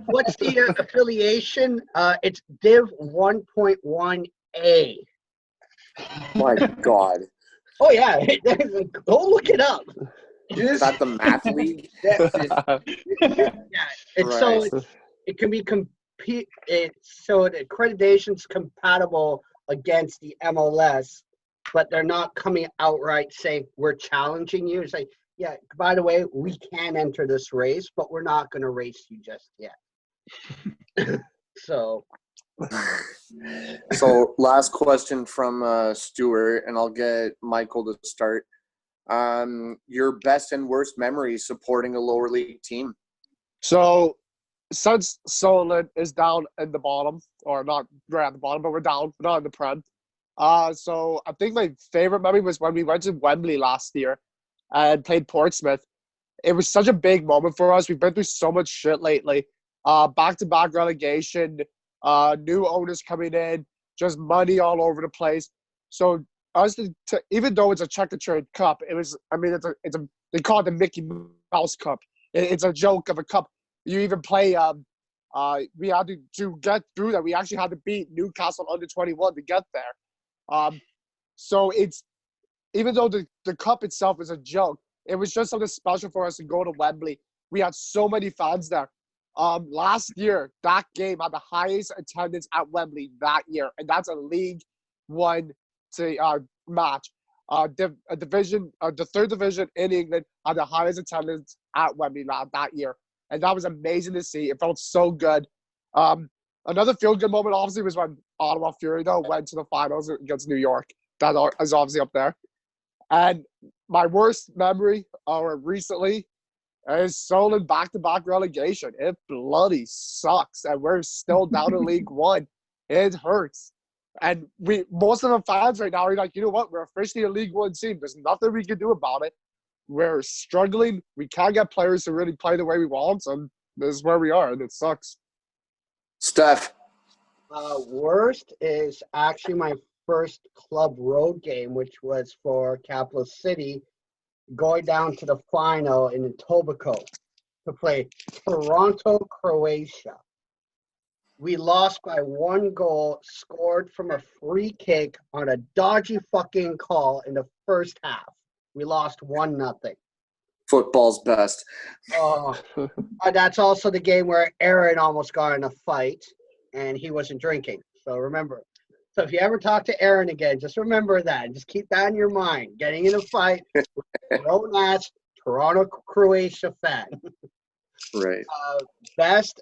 What's the affiliation? It's Div 1.1A. My God. Oh yeah, go look it up. Is that the math league? Yeah, it's Right. so it can be so the accreditation's compatible against the MLS, but they're not coming outright saying we're challenging you. It's like, yeah, by the way, we can enter this race, but we're not going to race you just yet. So last question from Stuart, and I'll get Michael to start. Your best and worst memories supporting a lower league team? So, since Solent is down in the bottom, or not right at the bottom, but we're down, we're not in the Prem. So I think my favorite memory was when we went to Wembley last year and played Portsmouth. It was such a big moment for us. We've been through so much shit lately. Back-to-back relegation, new owners coming in, just money all over the place. So us even though it's a check-and-trade cup, it was. I mean, they call it the Mickey Mouse Cup. It's a joke of a cup. You even play. We had to get through that. We actually had to beat Newcastle under 21 to get there. So it's. Even though the cup itself is a joke, it was just something special for us to go to Wembley. We had so many fans there. Last year, that game had the highest attendance at Wembley that year, and that's a League One match. The third division in England had the highest attendance at Wembley that year, and that was amazing to see. It felt so good. Another feel-good moment, obviously, was when Ottawa Fury went to the finals against New York. That is obviously up there. And my worst memory recently is Solent back-to-back relegation. It bloody sucks, and we're still down in League One. It hurts. And most of the fans right now are like, you know what? We're officially a League One team. There's nothing we can do about it. We're struggling. We can't get players to really play the way we want, and this is where we are, and it sucks. Steph. Worst is actually my first club road game, which was for Capital City, going down to the final in Etobicoke. to play Toronto, Croatia. We lost by 1 goal, scored from a free kick on a dodgy fucking call in the first half. We lost 1-0. Football's best. Oh, that's also the game where Aaron almost got in a fight, and he wasn't drinking. So remember. So if you ever talk to Aaron again, just remember that. Just keep that in your mind. Getting in a fight with a grown-ass Toronto, Croatia fan. Right. Best,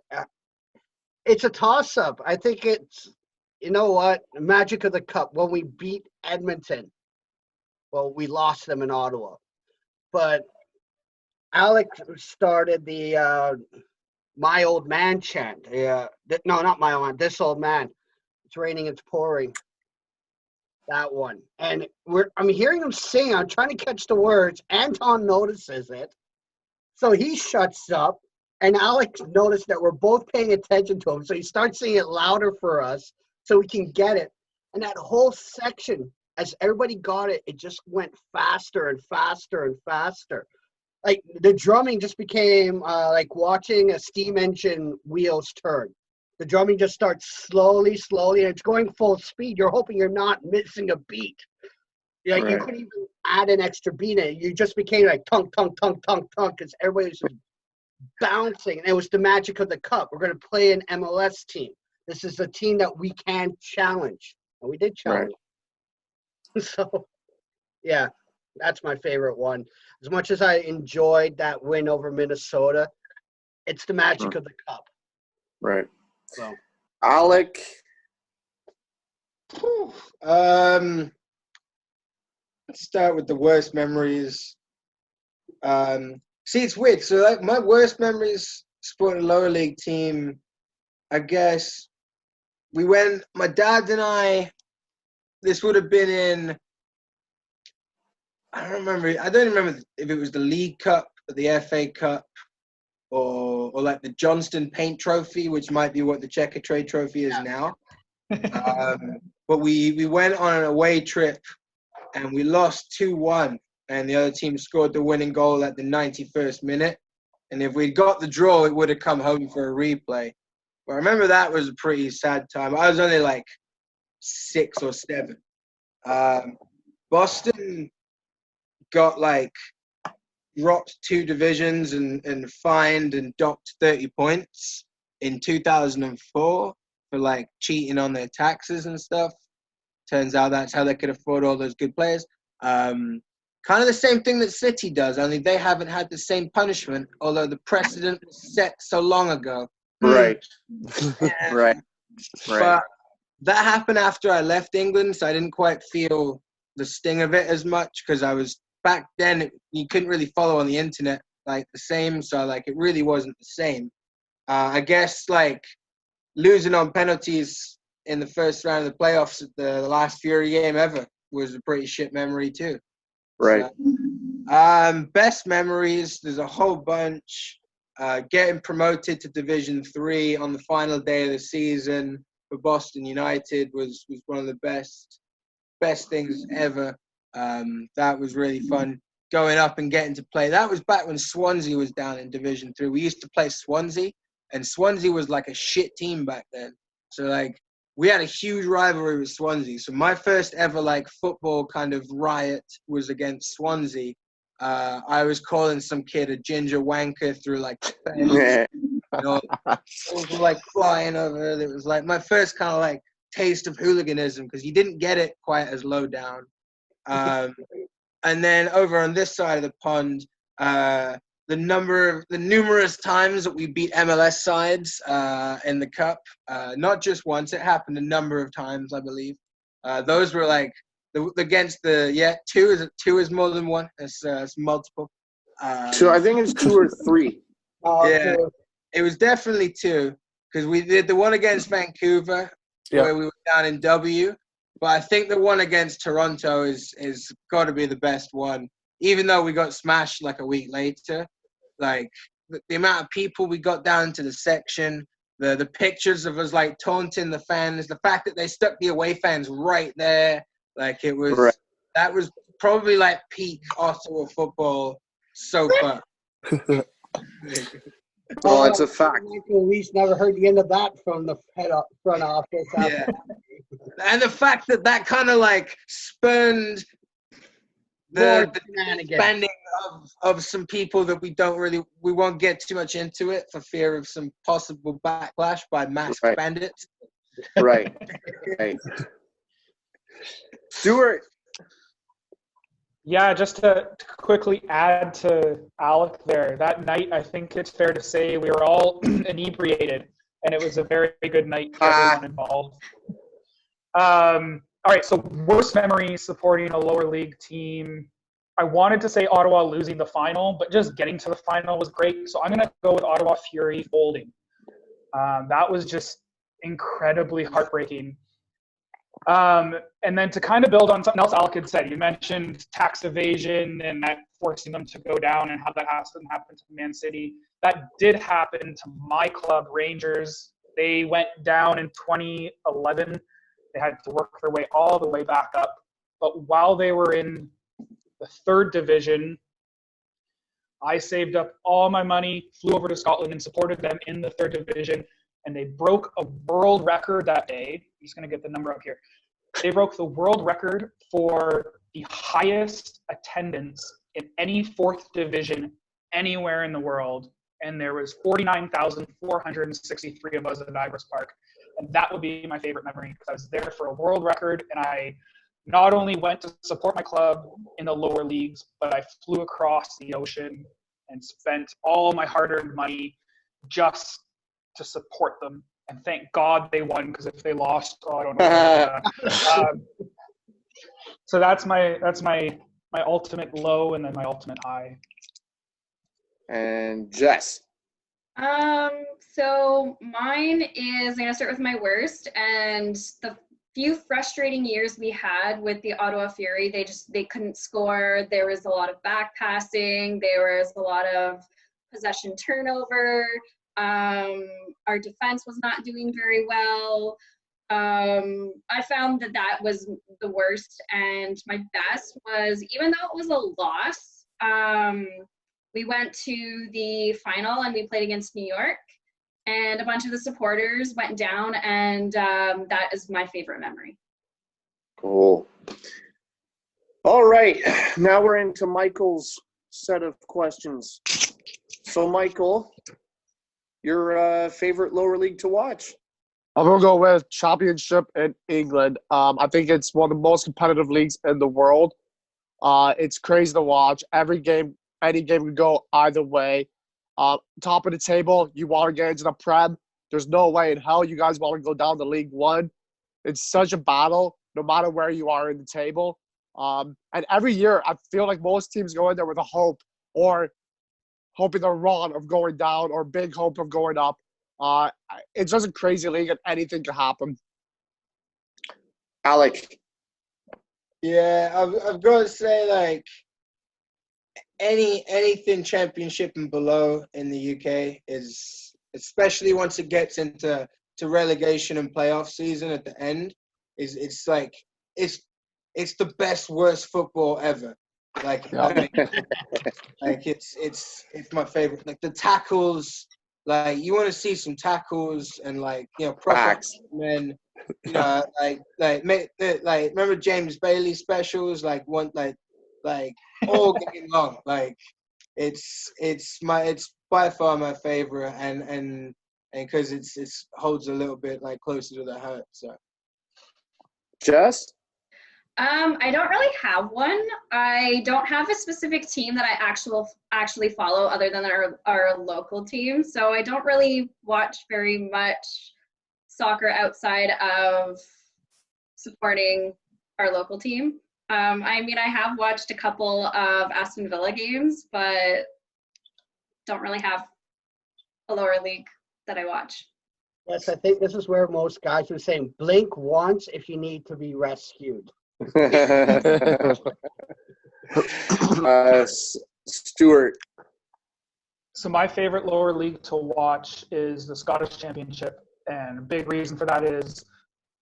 it's a toss-up. I think it's, you know what, the magic of the cup. When we beat Edmonton, well, we lost them in Ottawa. But Alec started the my old man chant. No, not my old man, this old man. It's raining, it's pouring. That one. And I'm hearing him sing. I'm trying to catch the words. Anton notices it. So he shuts up. And Alec noticed that we're both paying attention to him. So he starts singing it louder for us so we can get it. And that whole section, as everybody got it, it just went faster and faster and faster. Like the drumming just became like watching a steam engine wheels turn. The drumming just starts slowly, and it's going full speed. You're hoping you're not missing a beat. Like Right. You couldn't even add an extra beat in it. You just became like tunk, because everybody was just bouncing. And it was the magic of the cup. We're going to play an MLS team. This is a team that we can challenge. And we did challenge. Right. So, yeah, that's my favorite one. As much as I enjoyed that win over Minnesota, it's the magic of the cup. Right. So, Alec. Let's start with the worst memories. See, it's weird. So, like, my worst memories supporting a lower league team, I guess, my dad and I, this would have been in, I don't remember if it was the League Cup or the FA Cup or like the Johnston Paint Trophy, which might be what the Checker Trade Trophy is now. But we went on an away trip and we lost 2-1, and the other team scored the winning goal at the 91st minute. And if we'd got the draw, it would have come home for a replay. But I remember that was a pretty sad time. I was only like 6 or 7. Boston got like dropped 2 divisions and fined and docked 30 points in 2004 for like cheating on their taxes and stuff. Turns out that's how they could afford all those good players. Kind of the same thing that City does, only they haven't had the same punishment, although the precedent was set so long ago. Right. Right. But that happened after I left England, so I didn't quite feel the sting of it as much because I was back then. You couldn't really follow on the internet like the same, so like it really wasn't the same. I guess like losing on penalties in the first round of the playoffs at the last Fury game ever was a pretty shit memory too. Right. So, best memories, there's a whole bunch. Getting promoted to Division 3 on the final day of the season for Boston United was one of the best things ever. That was really fun. Going up and getting to play. That was back when Swansea was down in Division 3. We used to play Swansea, and Swansea was like a shit team back then. So like we had a huge rivalry with Swansea. So my first ever like football kind of riot was against Swansea. I was calling some kid a ginger wanker through like the fence. You know, it was like flying over. It was like my first kind of like taste of hooliganism because you didn't get it quite as low down. And then over on this side of the pond, the numerous times that we beat MLS sides in the cup, not just once, it happened a number of times, I believe. Those were like against the 2 is more than one. It's multiple. 2, I think it's 2 or 3. Yeah, it was definitely 2 because we did the one against Vancouver where we were down in W. But I think the one against Toronto is got to be the best one, even though we got smashed like a week later. Like the amount of people we got down to the section, the pictures of us like taunting the fans, the fact that they stuck the away fans right there. Like it was that was probably like peak Ottawa football so far. Well, it's a fact. Michael Leach never heard the end of that from the front office. Yeah. And the fact that kind of like spurned the expanding of some people that we won't get too much into it for fear of some possible backlash by masked bandits. Right. Stuart. Yeah, just to quickly add to Alec there, that night I think it's fair to say we were all inebriated, and it was a very good night for everyone involved. All right, so worst memories supporting a lower league team. I wanted to say Ottawa losing the final, but just getting to the final was great. So I'm going to go with Ottawa Fury folding. That was just incredibly heartbreaking. And then to kind of build on something else Alec had said, you mentioned tax evasion and that forcing them to go down and how that hasn't happened to Man City. That did happen to my club, Rangers. They went down in 2011. They had to work their way all the way back up. But while they were in the third division, I saved up all my money, flew over to Scotland and supported them in the third division. And they broke a world record that day. I'm just going to get the number up here. They broke the world record for the highest attendance in any fourth division anywhere in the world. And there was 49,463 of us at Ivers Park. And that would be my favorite memory because I was there for a world record. And I not only went to support my club in the lower leagues, but I flew across the ocean and spent all my hard-earned money just to support them. And thank God they won, because if they lost, I don't know. So that's my ultimate low and then my ultimate high. And Jess. So mine is, I'm gonna start with my worst, and the few frustrating years we had with the Ottawa Fury, they couldn't score. There was a lot of back passing. There was a lot of possession turnover. Our defense was not doing very well. I found that was the worst, and my best was, even though it was a loss, we went to the final and we played against New York, and a bunch of the supporters went down, and that is my favorite memory. Cool. All right, now we're into Michael's set of questions. So, Michael, your favorite lower league to watch? I'm going to go with Championship in England. I think it's one of the most competitive leagues in the world. It's crazy to watch. Any game can go either way. Top of the table, you want to get into the Prem. There's no way in hell you guys want to go down to League One. It's such a battle, no matter where you are in the table. And every year, I feel like most teams go in there with a hope, or hoping they're wrong of going down, or big hope of going up. It's just a crazy league, and anything can happen. Alec. Yeah, I've got to say, like, anything Championship and below in the UK is, especially once it gets into relegation and playoff season at the end, it's the best worst football ever. Like, I mean, like it's my favorite. Like the tackles, like you want to see some tackles and proper men. Remember James Bailey specials? Like all getting long. Like it's by far my favorite, and because it's holds a little bit closer to the heart. So, Jess. I don't really have one. I don't have a specific team that I actually follow other than our local team. So I don't really watch very much soccer outside of supporting our local team. I mean, I have watched a couple of Aston Villa games, but don't really have a lower league that I watch. Yes, I think this is where most guys are saying, blink once if you need to be rescued. Stuart. So my favorite lower league to watch is the Scottish Championship, and a big reason for that is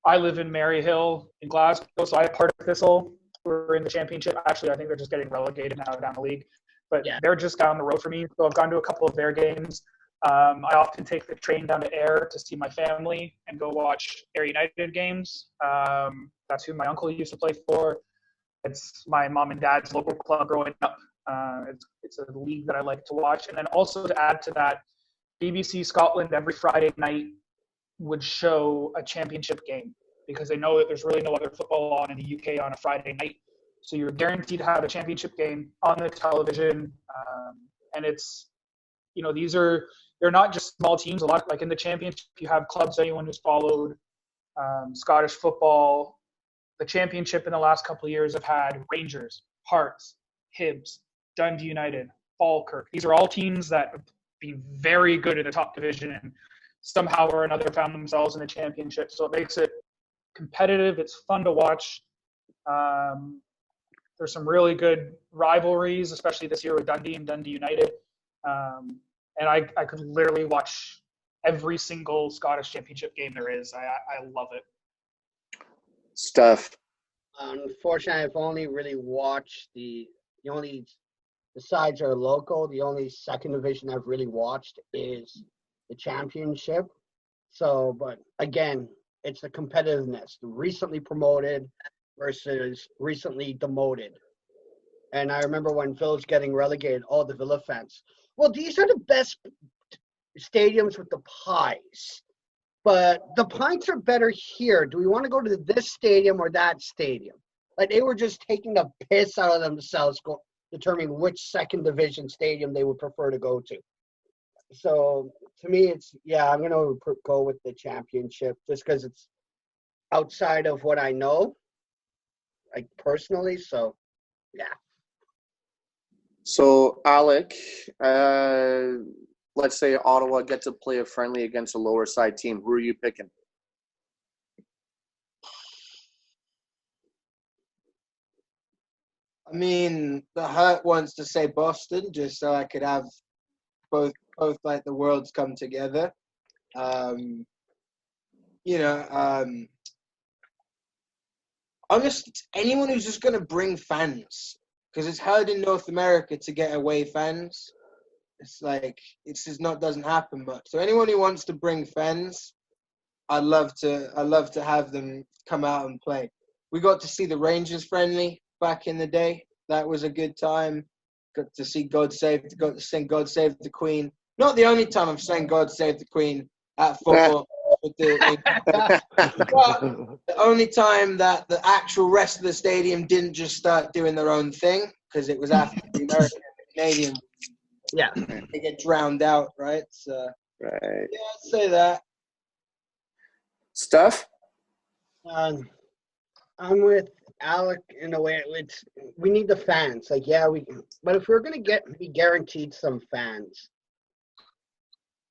I live in Maryhill in Glasgow, so I have part of Thistle. We're in the Championship. Actually, I think they're just getting relegated now down the league. but Yeah. they're just down the road for me. So I've gone to a couple of their games. I often take the train down to Ayr to see my family and go watch Ayr United games. That's who my uncle used to play for. It's my mom and dad's local club growing up. It's a league that I like to watch. And then also to add to that, BBC Scotland every Friday night would show a championship game because they know that there's really no other football on in the UK on a Friday night. So you're guaranteed to have a championship game on the television. And it's, they're not just small teams. A lot, like in the championship, you have clubs, anyone who's followed Scottish football. The championship in the last couple of years have had Rangers, Hearts, Hibs, Dundee United, Falkirk. These are all teams that have been very good in the top division and somehow or another found themselves in the championship. So it makes it competitive. It's fun to watch. There's some really good rivalries, especially this year with Dundee and Dundee United. And I could literally watch every single Scottish championship game there is. I love it. Steph. Unfortunately, I've only really watched besides our local, the only second division I've really watched is the championship. So, but again, it's the competitiveness, the recently promoted versus recently demoted. And I remember when Villa's getting relegated, all the Villa fans, well, these are the best stadiums with the pies. But the pints are better here. Do we want to go to this stadium or that stadium? Like, they were just taking the piss out of themselves, determining which second division stadium they would prefer to go to. So, to me, I'm going to go with the championship just because it's outside of what I know, like, personally. So, yeah. So, Alec, let's say Ottawa get to play a friendly against a lower side team. Who are you picking? I mean, the Hurt wants to say Boston just so I could have both like the worlds come together. I'm just anyone who's just going to bring fans. Because it's hard in North America to get away fans. It's like, doesn't happen much. So anyone who wants to bring fans, I'd love to have them come out and play. We got to see the Rangers friendly back in the day. That was a good time. Got to sing God Save the Queen. Not the only time I've sang God Save the Queen at football. But the only time that the actual rest of the stadium didn't just start doing their own thing, because it was after the American and Canadian. Yeah. They get drowned out, right? So, Right. yeah, I'd say that. Steph? I'm with Alec in a way. We need the fans. Like, but if we're going to be guaranteed some fans,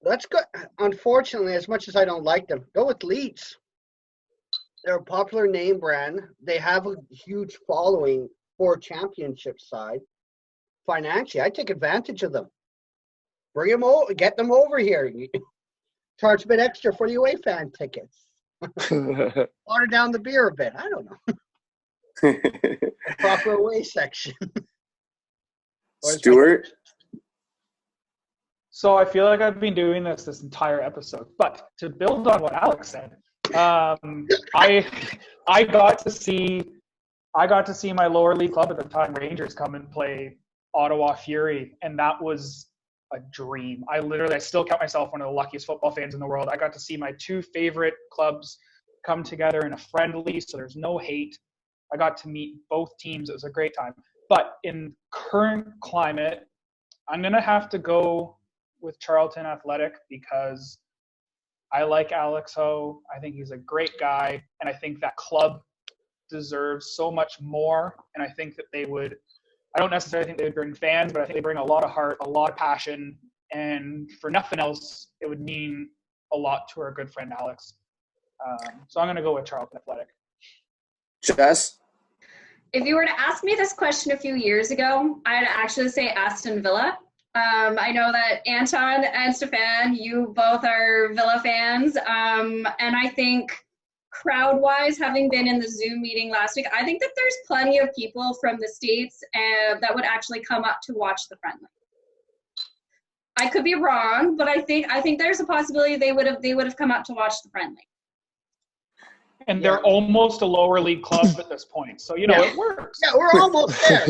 let's go. Unfortunately, as much as I don't like them, go with Leeds. They're a popular name brand. They have a huge following for championship side. Financially, I take advantage of them. Bring them over, get them over here. Charge a bit extra for the away fan tickets. Water down the beer a bit. I don't know. A proper away section. Stuart? So I feel like I've been doing this entire episode, but to build on what Alex said, I got to see my lower league club at the time, Rangers, come and play Ottawa Fury, and that was a dream. I still count myself one of the luckiest football fans in the world. I got to see my two favorite clubs come together in a friendly, so there's no hate. I got to meet both teams. It was a great time. But in current climate, I'm going to have to go with Charlton Athletic because I like Alex Ho. I think he's a great guy, and I think that club deserves so much more. And I think that I don't necessarily think they would bring fans, but I think they bring a lot of heart, a lot of passion, and for nothing else, it would mean a lot to our good friend Alex. So I'm going to go with Charlton Athletic. Jess? If you were to ask me this question a few years ago, I'd actually say Aston Villa. I know that Anton and Stefan, you both are Villa fans. And I think crowd-wise, having been in the Zoom meeting last week, I think that there's plenty of people from the States that would actually come up to watch the friendly. I could be wrong, but I think there's a possibility they would have come up to watch the friendly. And they're almost a lower league club at this point, so it works. Yeah, we're almost there.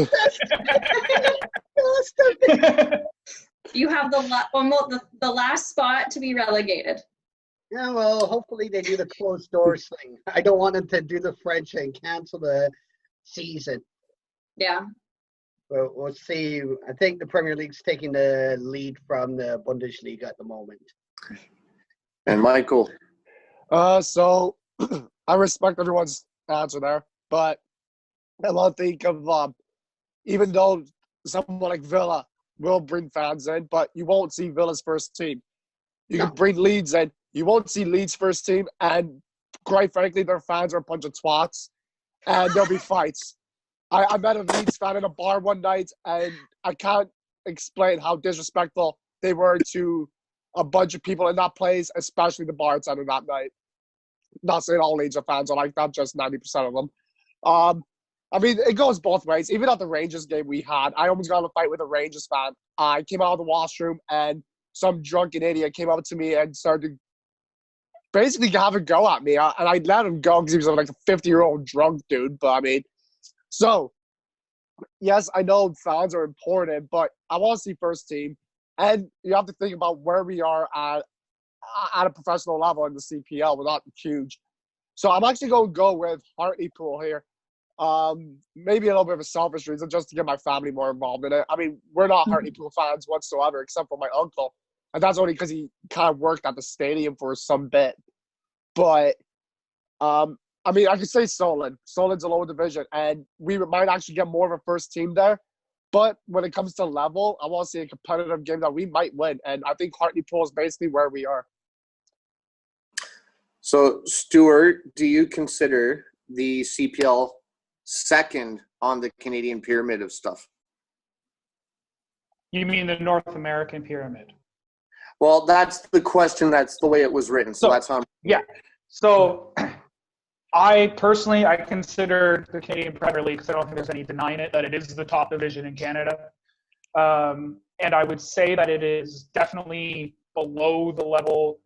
You have the last spot to be relegated. Yeah, well, hopefully they do the closed doors thing. I don't want them to do the French and cancel the season. Yeah. But we'll see. I think the Premier League's taking the lead from the Bundesliga at the moment. And Michael. So I respect everyone's answer there, but I love to think of even though someone like Villa will bring fans in, but you won't see Villa's first team. You can bring Leeds in. You won't see Leeds' first team, and quite frankly, their fans are a bunch of twats, and there'll be fights. I met a Leeds fan in a bar one night, and I can't explain how disrespectful they were to a bunch of people in that place, especially the bartender that night. Not saying all Leeds fans are like that, just 90% of them. I mean, it goes both ways. Even at the Rangers game we had, I almost got in a fight with a Rangers fan. I came out of the washroom, and some drunken idiot came up to me and started basically have a go at me. And I let him go because he was like a 50-year-old drunk dude. But I mean, so, yes, I know fans are important, but I want to see first team. And you have to think about where we are at a professional level in the CPL. We're not huge. So I'm actually going to go with Hartlepool here. Maybe a little bit of a selfish reason, just to get my family more involved in it. I mean, we're not Hartlepool fans whatsoever, except for my uncle. And that's only because he kind of worked at the stadium for some bit. But, I mean, I could say Solent. Solent's a lower division, and we might actually get more of a first team there. But when it comes to level, I want to see a competitive game that we might win. And I think Hartlepool is basically where we are. So, Stuart, do you consider the CPL second on the Canadian pyramid of stuff? You mean the North American pyramid? Well, that's the question. That's the way it was written. So that's how yeah. So I personally consider the Canadian Premier League, because I don't think there's any denying it, that it is the top division in Canada. And I would say that it is definitely below the level,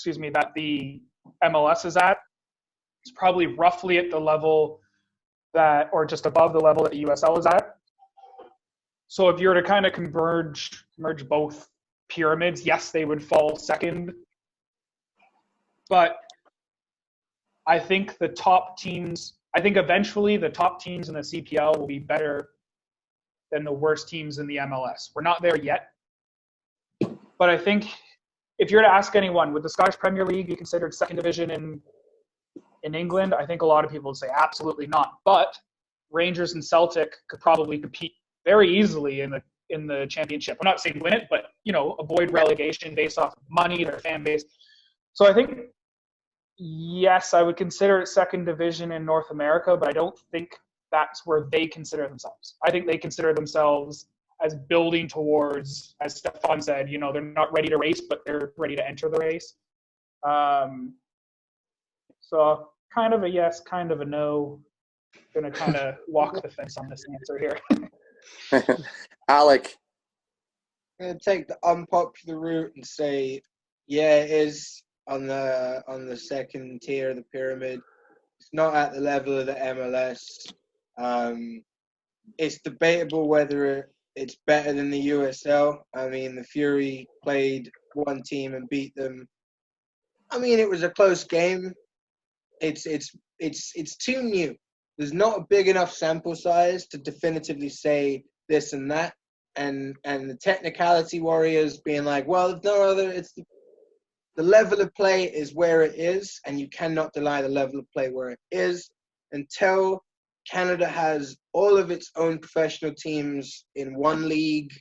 that the MLS is at. It's probably roughly at the level that, or just above the level that the USL is at. So if you were to kind of merge both pyramids, yes, they would fall second. But I think eventually the top teams in the CPL will be better than the worst teams in the MLS. We're not there yet. But I think if you were to ask anyone, would the Scottish Premier League be considered second division in England? I think a lot of people would say absolutely not. But Rangers and Celtic could probably compete very easily in the championship. I'm not saying win it, but avoid relegation based off of money, their fan base. So I think, yes, I would consider it second division in North America, but I don't think that's where they consider themselves. I think they consider themselves as building towards, as Stefan said, they're not ready to race, but they're ready to enter the race. So kind of a yes, kind of a no. Going to kind of walk the fence on this answer here. Alec. I'm going to take the unpopular route and say, yeah, it is on the second tier of the pyramid. It's not at the level of the MLS. It's debatable whether it's better than the USL. I mean, the Fury played one team and beat them. I mean, it was a close game. It's too new. There's not a big enough sample size to definitively say this and that. And the technicality warriors being like, well, there's no other. It's the level of play is where it is, and you cannot deny the level of play where it is until Canada has all of its own professional teams in one league.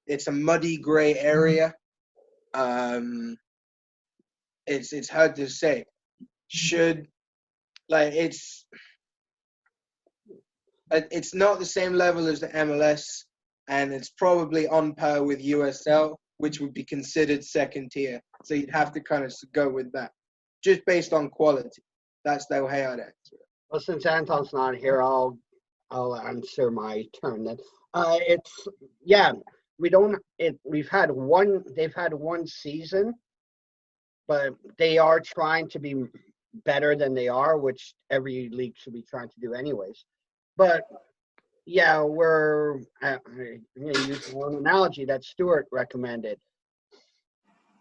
It's a muddy gray area. It's hard to say. It's not the same level as the MLS, and it's probably on par with USL, which would be considered second tier. So you'd have to kind of go with that, just based on quality. that's the way I answer it. Well, since Anton's not here, I'll answer my turn then. It's yeah, we don't. We've had one. They've had one season, but they are trying to be better than they are, which every league should be trying to do anyways. But yeah, I'm going to use one analogy that Stuart recommended.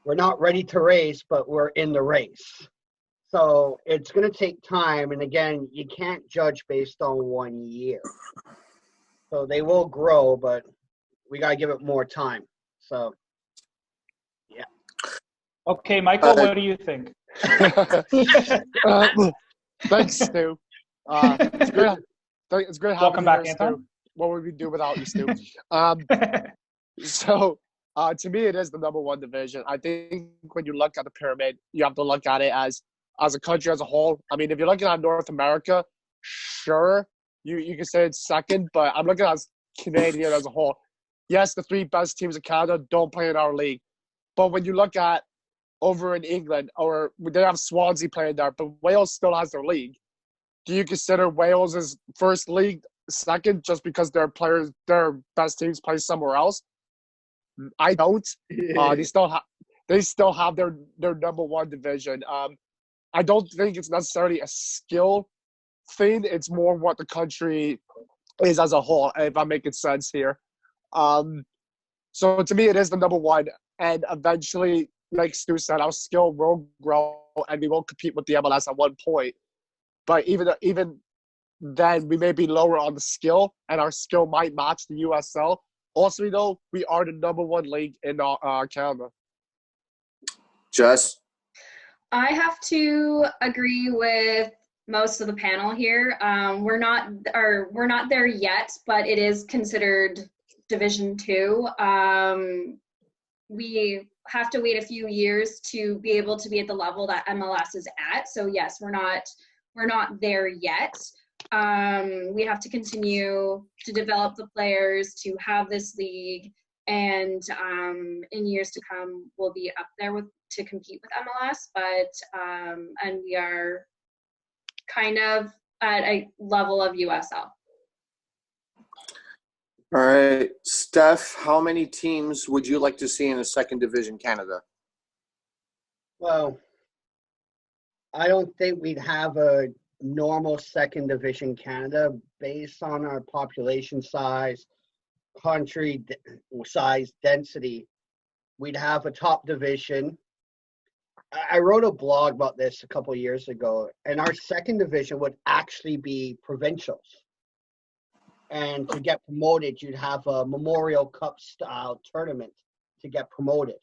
We're not ready to race, but we're in the race. So it's going to take time. And again, you can't judge based on 1 year. So they will grow, but we got to give it more time. So, yeah. Okay, Michael, what do you think? Thanks, Stu. It's great having Welcome you back, here, Anton. Stu. What would we do without you, Stu? So, to me, it is the number one division. I think when you look at the pyramid, you have to look at it as a country as a whole. I mean, if you're looking at North America, sure, you can say it's second, but I'm looking at Canadian as a whole. Yes, the 3 best teams in Canada don't play in our league. But when you look at over in England, or they have Swansea playing there, but Wales still has their league. Do you consider Wales' first league second just because their best teams play somewhere else? I don't. They still have their number one division. I don't think it's necessarily a skill thing. It's more what the country is as a whole, if I'm making sense here. So to me, it is the number one. And eventually, like Stu said, our skill will grow and we will compete with the MLS at one point. But even then, we may be lower on the skill, and our skill might match the USL. Also, we are the number one league in Canada. Jess? I have to agree with most of the panel here. We're not there yet, but it is considered Division 2. We have to wait a few years to be able to be at the level that MLS is at. So yes, we're not there yet. We have to continue to develop the players to have this league, and in years to come, we'll be up there to compete with MLS. But and we are kind of at a level of USL. All right. Steph, how many teams would you like to see in a second division Canada? Well, I don't think we'd have a normal second division Canada based on our population size, country size, density. We'd have a top division. I wrote a blog about this a couple of years ago, and our second division would actually be provincials. And to get promoted, you'd have a Memorial Cup style tournament to get promoted.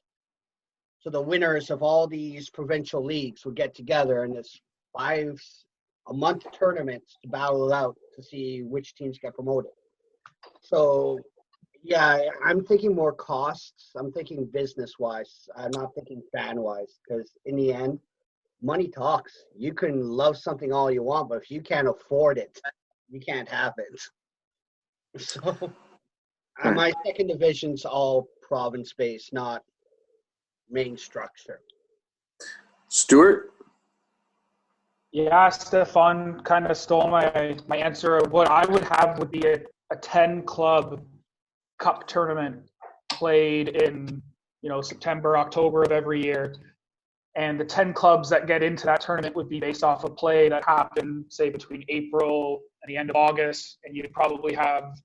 So the winners of all these provincial leagues would get together, and it's 5-a-month tournaments to battle it out to see which teams get promoted. So, yeah, I'm thinking more costs. I'm thinking business-wise. I'm not thinking fan-wise, because in the end, money talks. You can love something all you want, but if you can't afford it, you can't have it. So my second division's all province-based, not main structure. Stuart? Yeah, Stefan kind of stole my answer. What I would have would be a 10-club cup tournament played in September, October of every year. And the 10 clubs that get into that tournament would be based off of play that happened, say, between April and the end of August. And you'd probably have,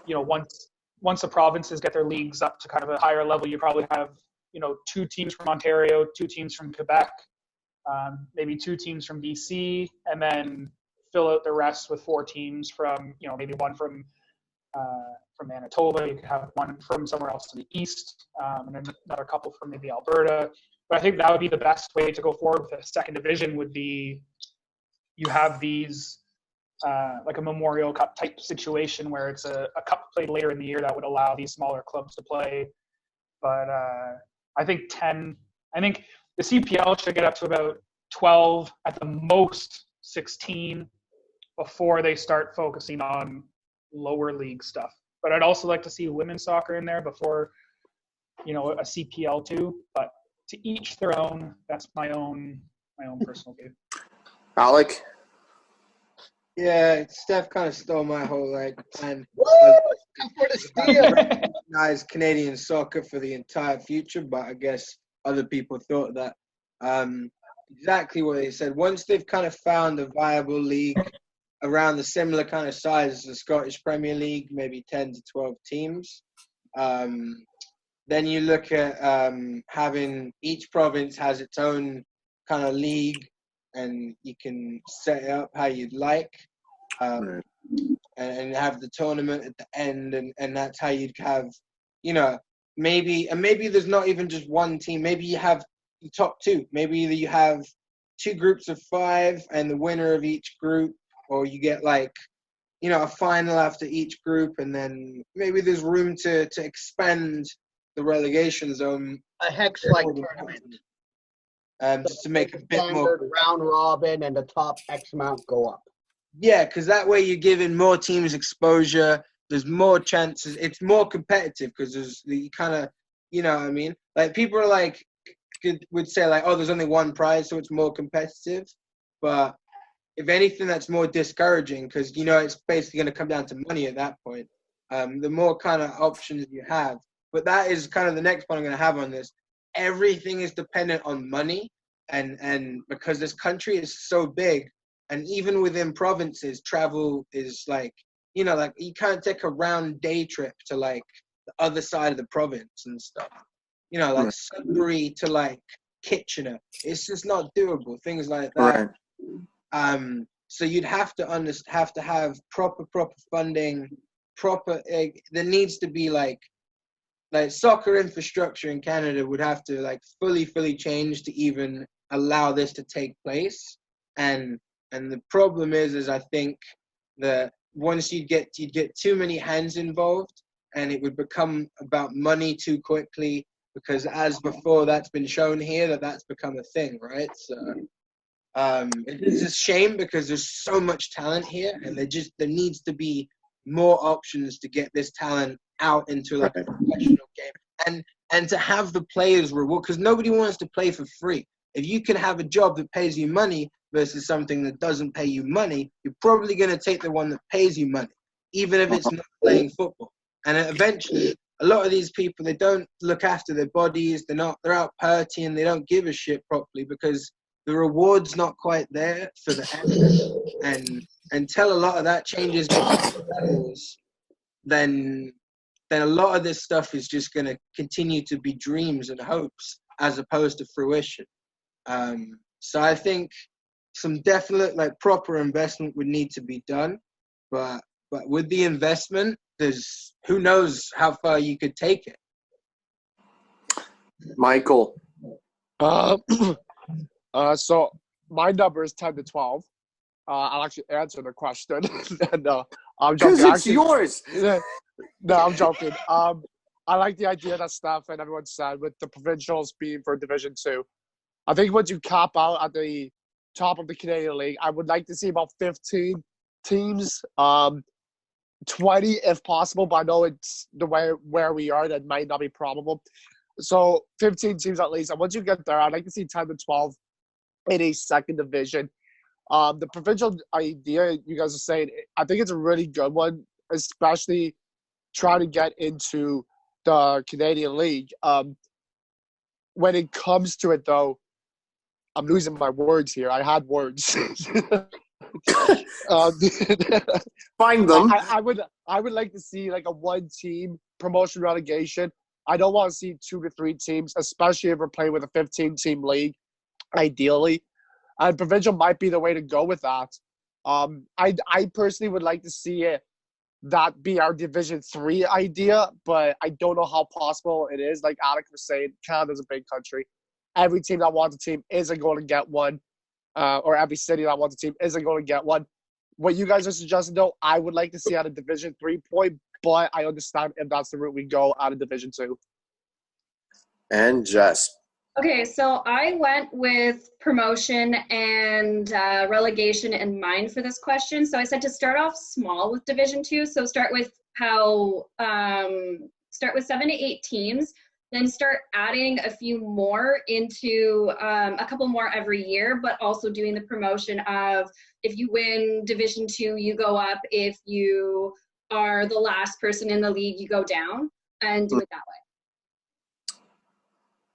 once the provinces get their leagues up to kind of a higher level, you probably have, 2 teams from Ontario, 2 teams from Quebec, maybe 2 teams from BC, and then fill out the rest with 4 teams from, maybe one from Manitoba. You could have one from somewhere else to the east, and then another couple from maybe Alberta. But I think that would be the best way to go forward with a second division. Would be you have these like a Memorial Cup type situation where it's a cup played later in the year that would allow these smaller clubs to play. But I think 10. I think the CPL should get up to about 12, at the most 16, before they start focusing on lower league stuff. But I'd also like to see women's soccer in there before, a CPL too. But to each their own. That's my own personal view. Alec? Yeah, Steph kind of stole my whole plan. Woo! For the steal. Recognize Canadian soccer for the entire future, but I guess other people thought that. Exactly what they said. Once they've kind of found a viable league around the similar kind of size as the Scottish Premier League, maybe 10 to 12 teams, then you look at having each province has its own kind of league, and you can set it up how you'd like. And have the tournament at the end, and that's how you'd have, maybe there's not even just one team. Maybe you have the top two. Maybe either you have 2 groups of 5 and the winner of each group, or you get a final after each group, and then maybe there's room to expand the relegation zone. A hex-like tournament. Just to make a bit more round robin, and the top X amount go up. Yeah, because that way you're giving more teams exposure. There's more chances. It's more competitive because there's the kind of, you know what I mean? Like, people are would say oh, there's only one prize, so it's more competitive. But if anything, that's more discouraging because, it's basically going to come down to money at that point. The more kind of options you have. But that is kind of the next point I'm going to have on this. Everything is dependent on money. And because this country is so big, and even within provinces, travel is you can't take a round day trip to the other side of the province and stuff. Sudbury to Kitchener. It's just not doable. Things like that. Right. So you'd have to have proper funding, there needs to be soccer infrastructure in Canada would have to fully change to even allow this to take place. And the problem is I think that once you'd get too many hands involved, and it would become about money too quickly, because as before that's been shown here that's become a thing, right? So it is a shame because there's so much talent here, and there needs to be more options to get this talent out into a professional game, and to have the players reward, because nobody wants to play for free. If you can have a job that pays you money versus something that doesn't pay you money, you're probably going to take the one that pays you money, even if it's not playing football. And eventually, a lot of these people, they don't look after their bodies. They're out partying. They don't give a shit properly because the reward's not quite there for the effort. And until a lot of that changes, then a lot of this stuff is just going to continue to be dreams and hopes as opposed to fruition. So I think some definite proper investment would need to be done, but with the investment, there's who knows how far you could take it. Michael. So my number is 10 to 12. I'll actually answer the question. And I'm joking. Because it's yours. No, I'm joking. I like the idea that Steph and everyone said with the provincials being for Division 2. I think once you cap out at the top of the Canadian League, I would like to see about 15 teams, 20 if possible, but I know it's the way where we are, that might not be probable. So 15 teams at least. And once you get there, I'd like to see 10 to 12 in a second division. The provincial idea you guys are saying, I think it's a really good one, especially trying to get into the Canadian League. When it comes to it, though, I'm losing my words here. I had words. Find them. I would like to see a one-team promotion relegation. I don't want to see 2 to 3 teams, especially if we're playing with a 15-team league, ideally. And provincial might be the way to go with that. I personally would like to see that be our Division 3 idea, but I don't know how possible it is. Like Alec was saying, Canada's a big country. Every team that wants a team isn't going to get one, or every city that wants a team isn't going to get one. What you guys are suggesting, though, I would like to see at a Division 3 point, but I understand if that's the route we go out of Division 2. And Jess. Okay, so I went with promotion and relegation in mind for this question. So I said to start off small with Division 2. So start with 7 to 8 teams. then start adding a few more into a couple more every year, but also doing the promotion of if you win Division 2, you go up. If you are the last person in the league, you go down, and do it that way.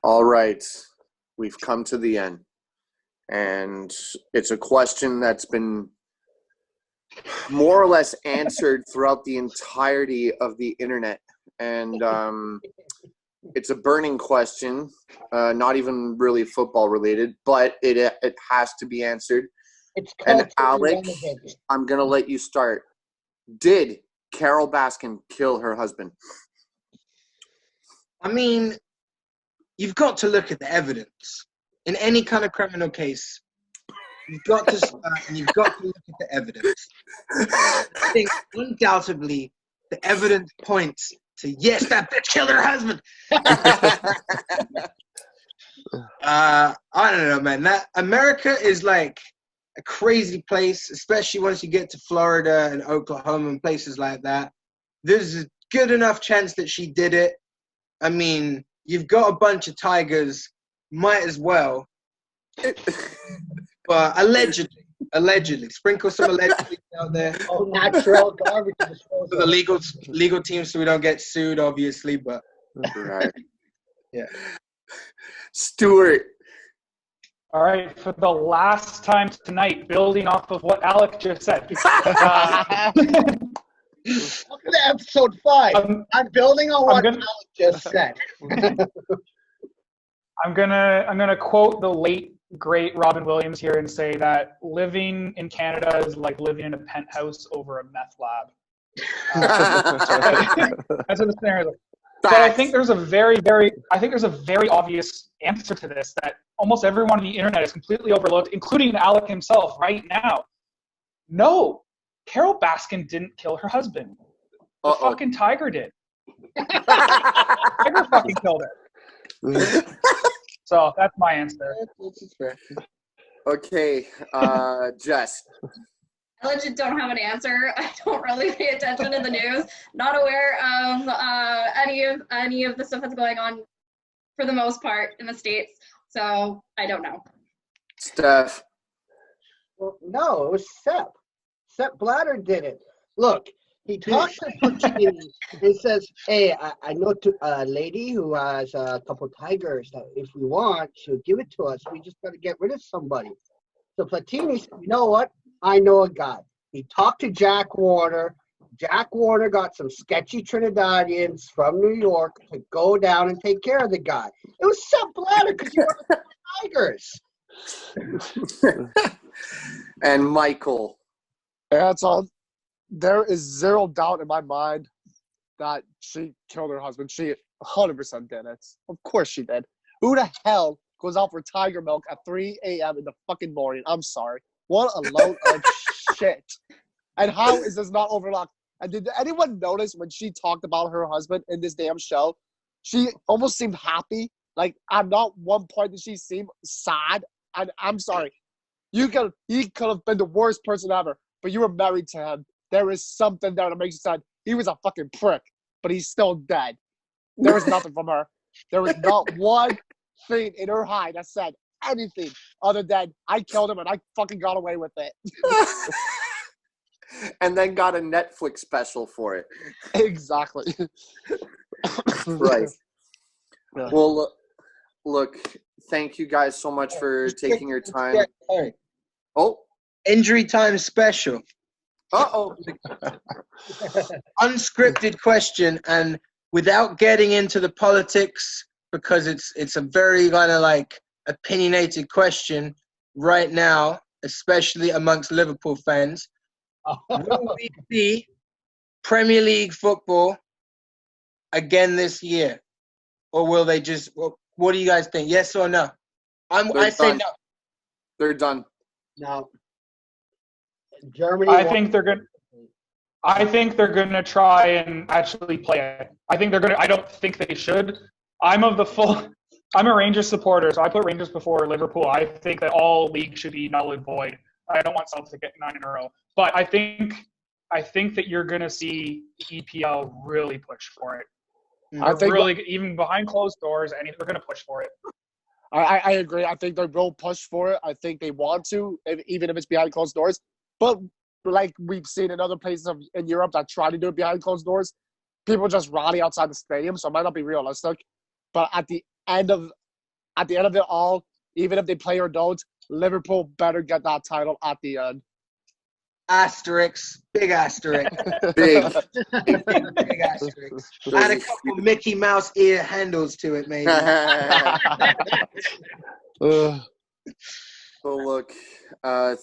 All right. We've come to the end. And it's a question that's been more or less answered throughout the entirety of the internet. And it's a burning question, not even really football related, but it has to be answered. And Alec, I'm going to let you start. Did Carol Baskin kill her husband? I mean, you've got to look at the evidence. In any kind of criminal case, you've got to start and you've got to look at the evidence. I think undoubtedly the evidence points to, yes, that bitch killed her husband. I don't know, man. That America is like a crazy place, especially once you get to Florida and Oklahoma and places like that. There's a good enough chance that she did it. I mean, you've got a bunch of tigers, might as well. But allegedly, sprinkle some allegedly out there. Oh, natural garbage disposal. For the legal team, so we don't get sued, obviously. But Right. yeah. Stuart. All right, for the last time tonight, building off of what Alec just said. Welcome to episode 5. I'm building on what Alec just said. I'm gonna quote the late great Robin Williams here and say that living in Canada is like living in a penthouse over a meth lab. That's what the scenario is. But I think there's a very obvious answer to this that almost everyone on the internet is completely overlooked, including Alec himself right now. No, Carol Baskin didn't kill her husband. The fucking tiger did. Tiger fucking killed her. So that's my answer. Okay, Jess. I legit don't have an answer. I don't really pay attention to the news. Not aware of any of the stuff that's going on for the most part in the States. So I don't know. Steph. Well, no, it was Sepp. Sepp Blatter did it. Look, he talks to Puccini and says, hey, I know a lady who has a couple tigers that if we want, she'll give it to us. We just got to get rid of somebody. So Platini said, you know what? I know a guy. He talked to Jack Warner. Jack Warner got some sketchy Trinidadians from New York to go down and take care of the guy. It was Sepp Blatter because he wanted the tigers. And Michael. That's all. There is zero doubt in my mind that she killed her husband. She 100% did it. Of course she did. Who the hell goes out for tiger milk at 3 a.m. in the fucking morning? I'm sorry. What a load of shit. And how is this not overlooked? And did anyone notice when she talked about her husband in this damn show? She almost seemed happy. Like, at not one point did she seem sad. And I'm sorry. He could have been the worst person ever, but you were married to him. There is something there that makes you sad. He was a fucking prick, but he's still dead. There was nothing from her. There was not one thing in her eye that said anything other than I killed him and I fucking got away with it. And then got a Netflix special for it. Exactly. Right. Yeah. Well, look, thank you guys so much for taking your time. Oh. Injury time special. Uh-oh. Unscripted question, and without getting into the politics, because it's a very kind of like opinionated question right now, especially amongst Liverpool fans. Will we see Premier League football again this year? Or will they just, what do you guys think? Yes or no? I say no. They're done. No. Germany. I think they're gonna try and actually play it. I don't think they should. I'm a Rangers supporter, so I put Rangers before Liverpool. I think that all leagues should be null and void. I don't want Celtic to get 9 in a row. But I think that you're gonna see EPL really push for it. I think really, even behind closed doors, and they're going to push for it. I agree. I think they will push for it. I think they want to, even if it's behind closed doors. But like we've seen in other places in Europe that try to do it behind closed doors, people just rally outside the stadium, so it might not be realistic. But at the end of it all, even if they play or don't, Liverpool better get that title at the end. Asterix, big asterisk, Big. big asterisk. Add a couple Mickey Mouse ear handles to it, maybe. So look,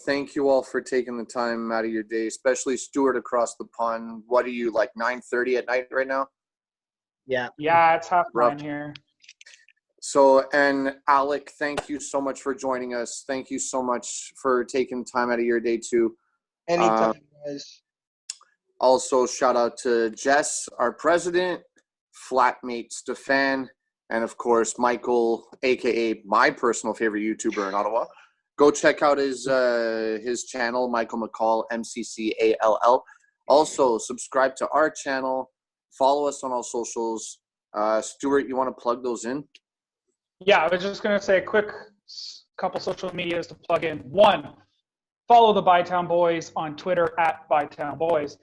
thank you all for taking the time out of your day, especially Stuart across the pond. What are you, like 9:30 at night right now? Yeah. Yeah, it's half Rough. 9 here. So, and Alec, thank you so much for joining us. Thank you so much for taking time out of your day too. Anytime, guys. Also, shout out to Jess, our president, flatmate Stefan, and of course, Michael, aka my personal favorite YouTuber in Ottawa. Go check out his channel, Michael McCall, MCCALL. Also, subscribe to our channel. Follow us on all socials. Stuart, you want to plug those in? Yeah, I was just going to say a quick couple social medias to plug in. 1, follow the Bytown Boys on Twitter at Bytown Boys.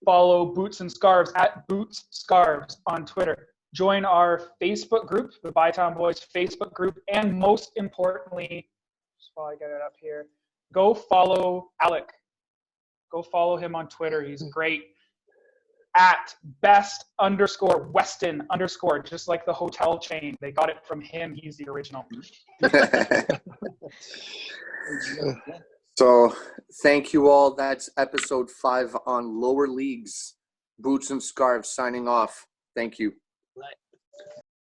Follow Boots and Scarves at Boots Scarves on Twitter. Join our Facebook group, the Bytown Boys Facebook group. And most importantly, just while I get it up here, go follow Alec. Go follow him on Twitter. He's great. At best_Weston_, just like the hotel chain. They got it from him. He's the original. So, thank you all. That's episode 5 on lower leagues. Boots and Scarves signing off. Thank you. Right.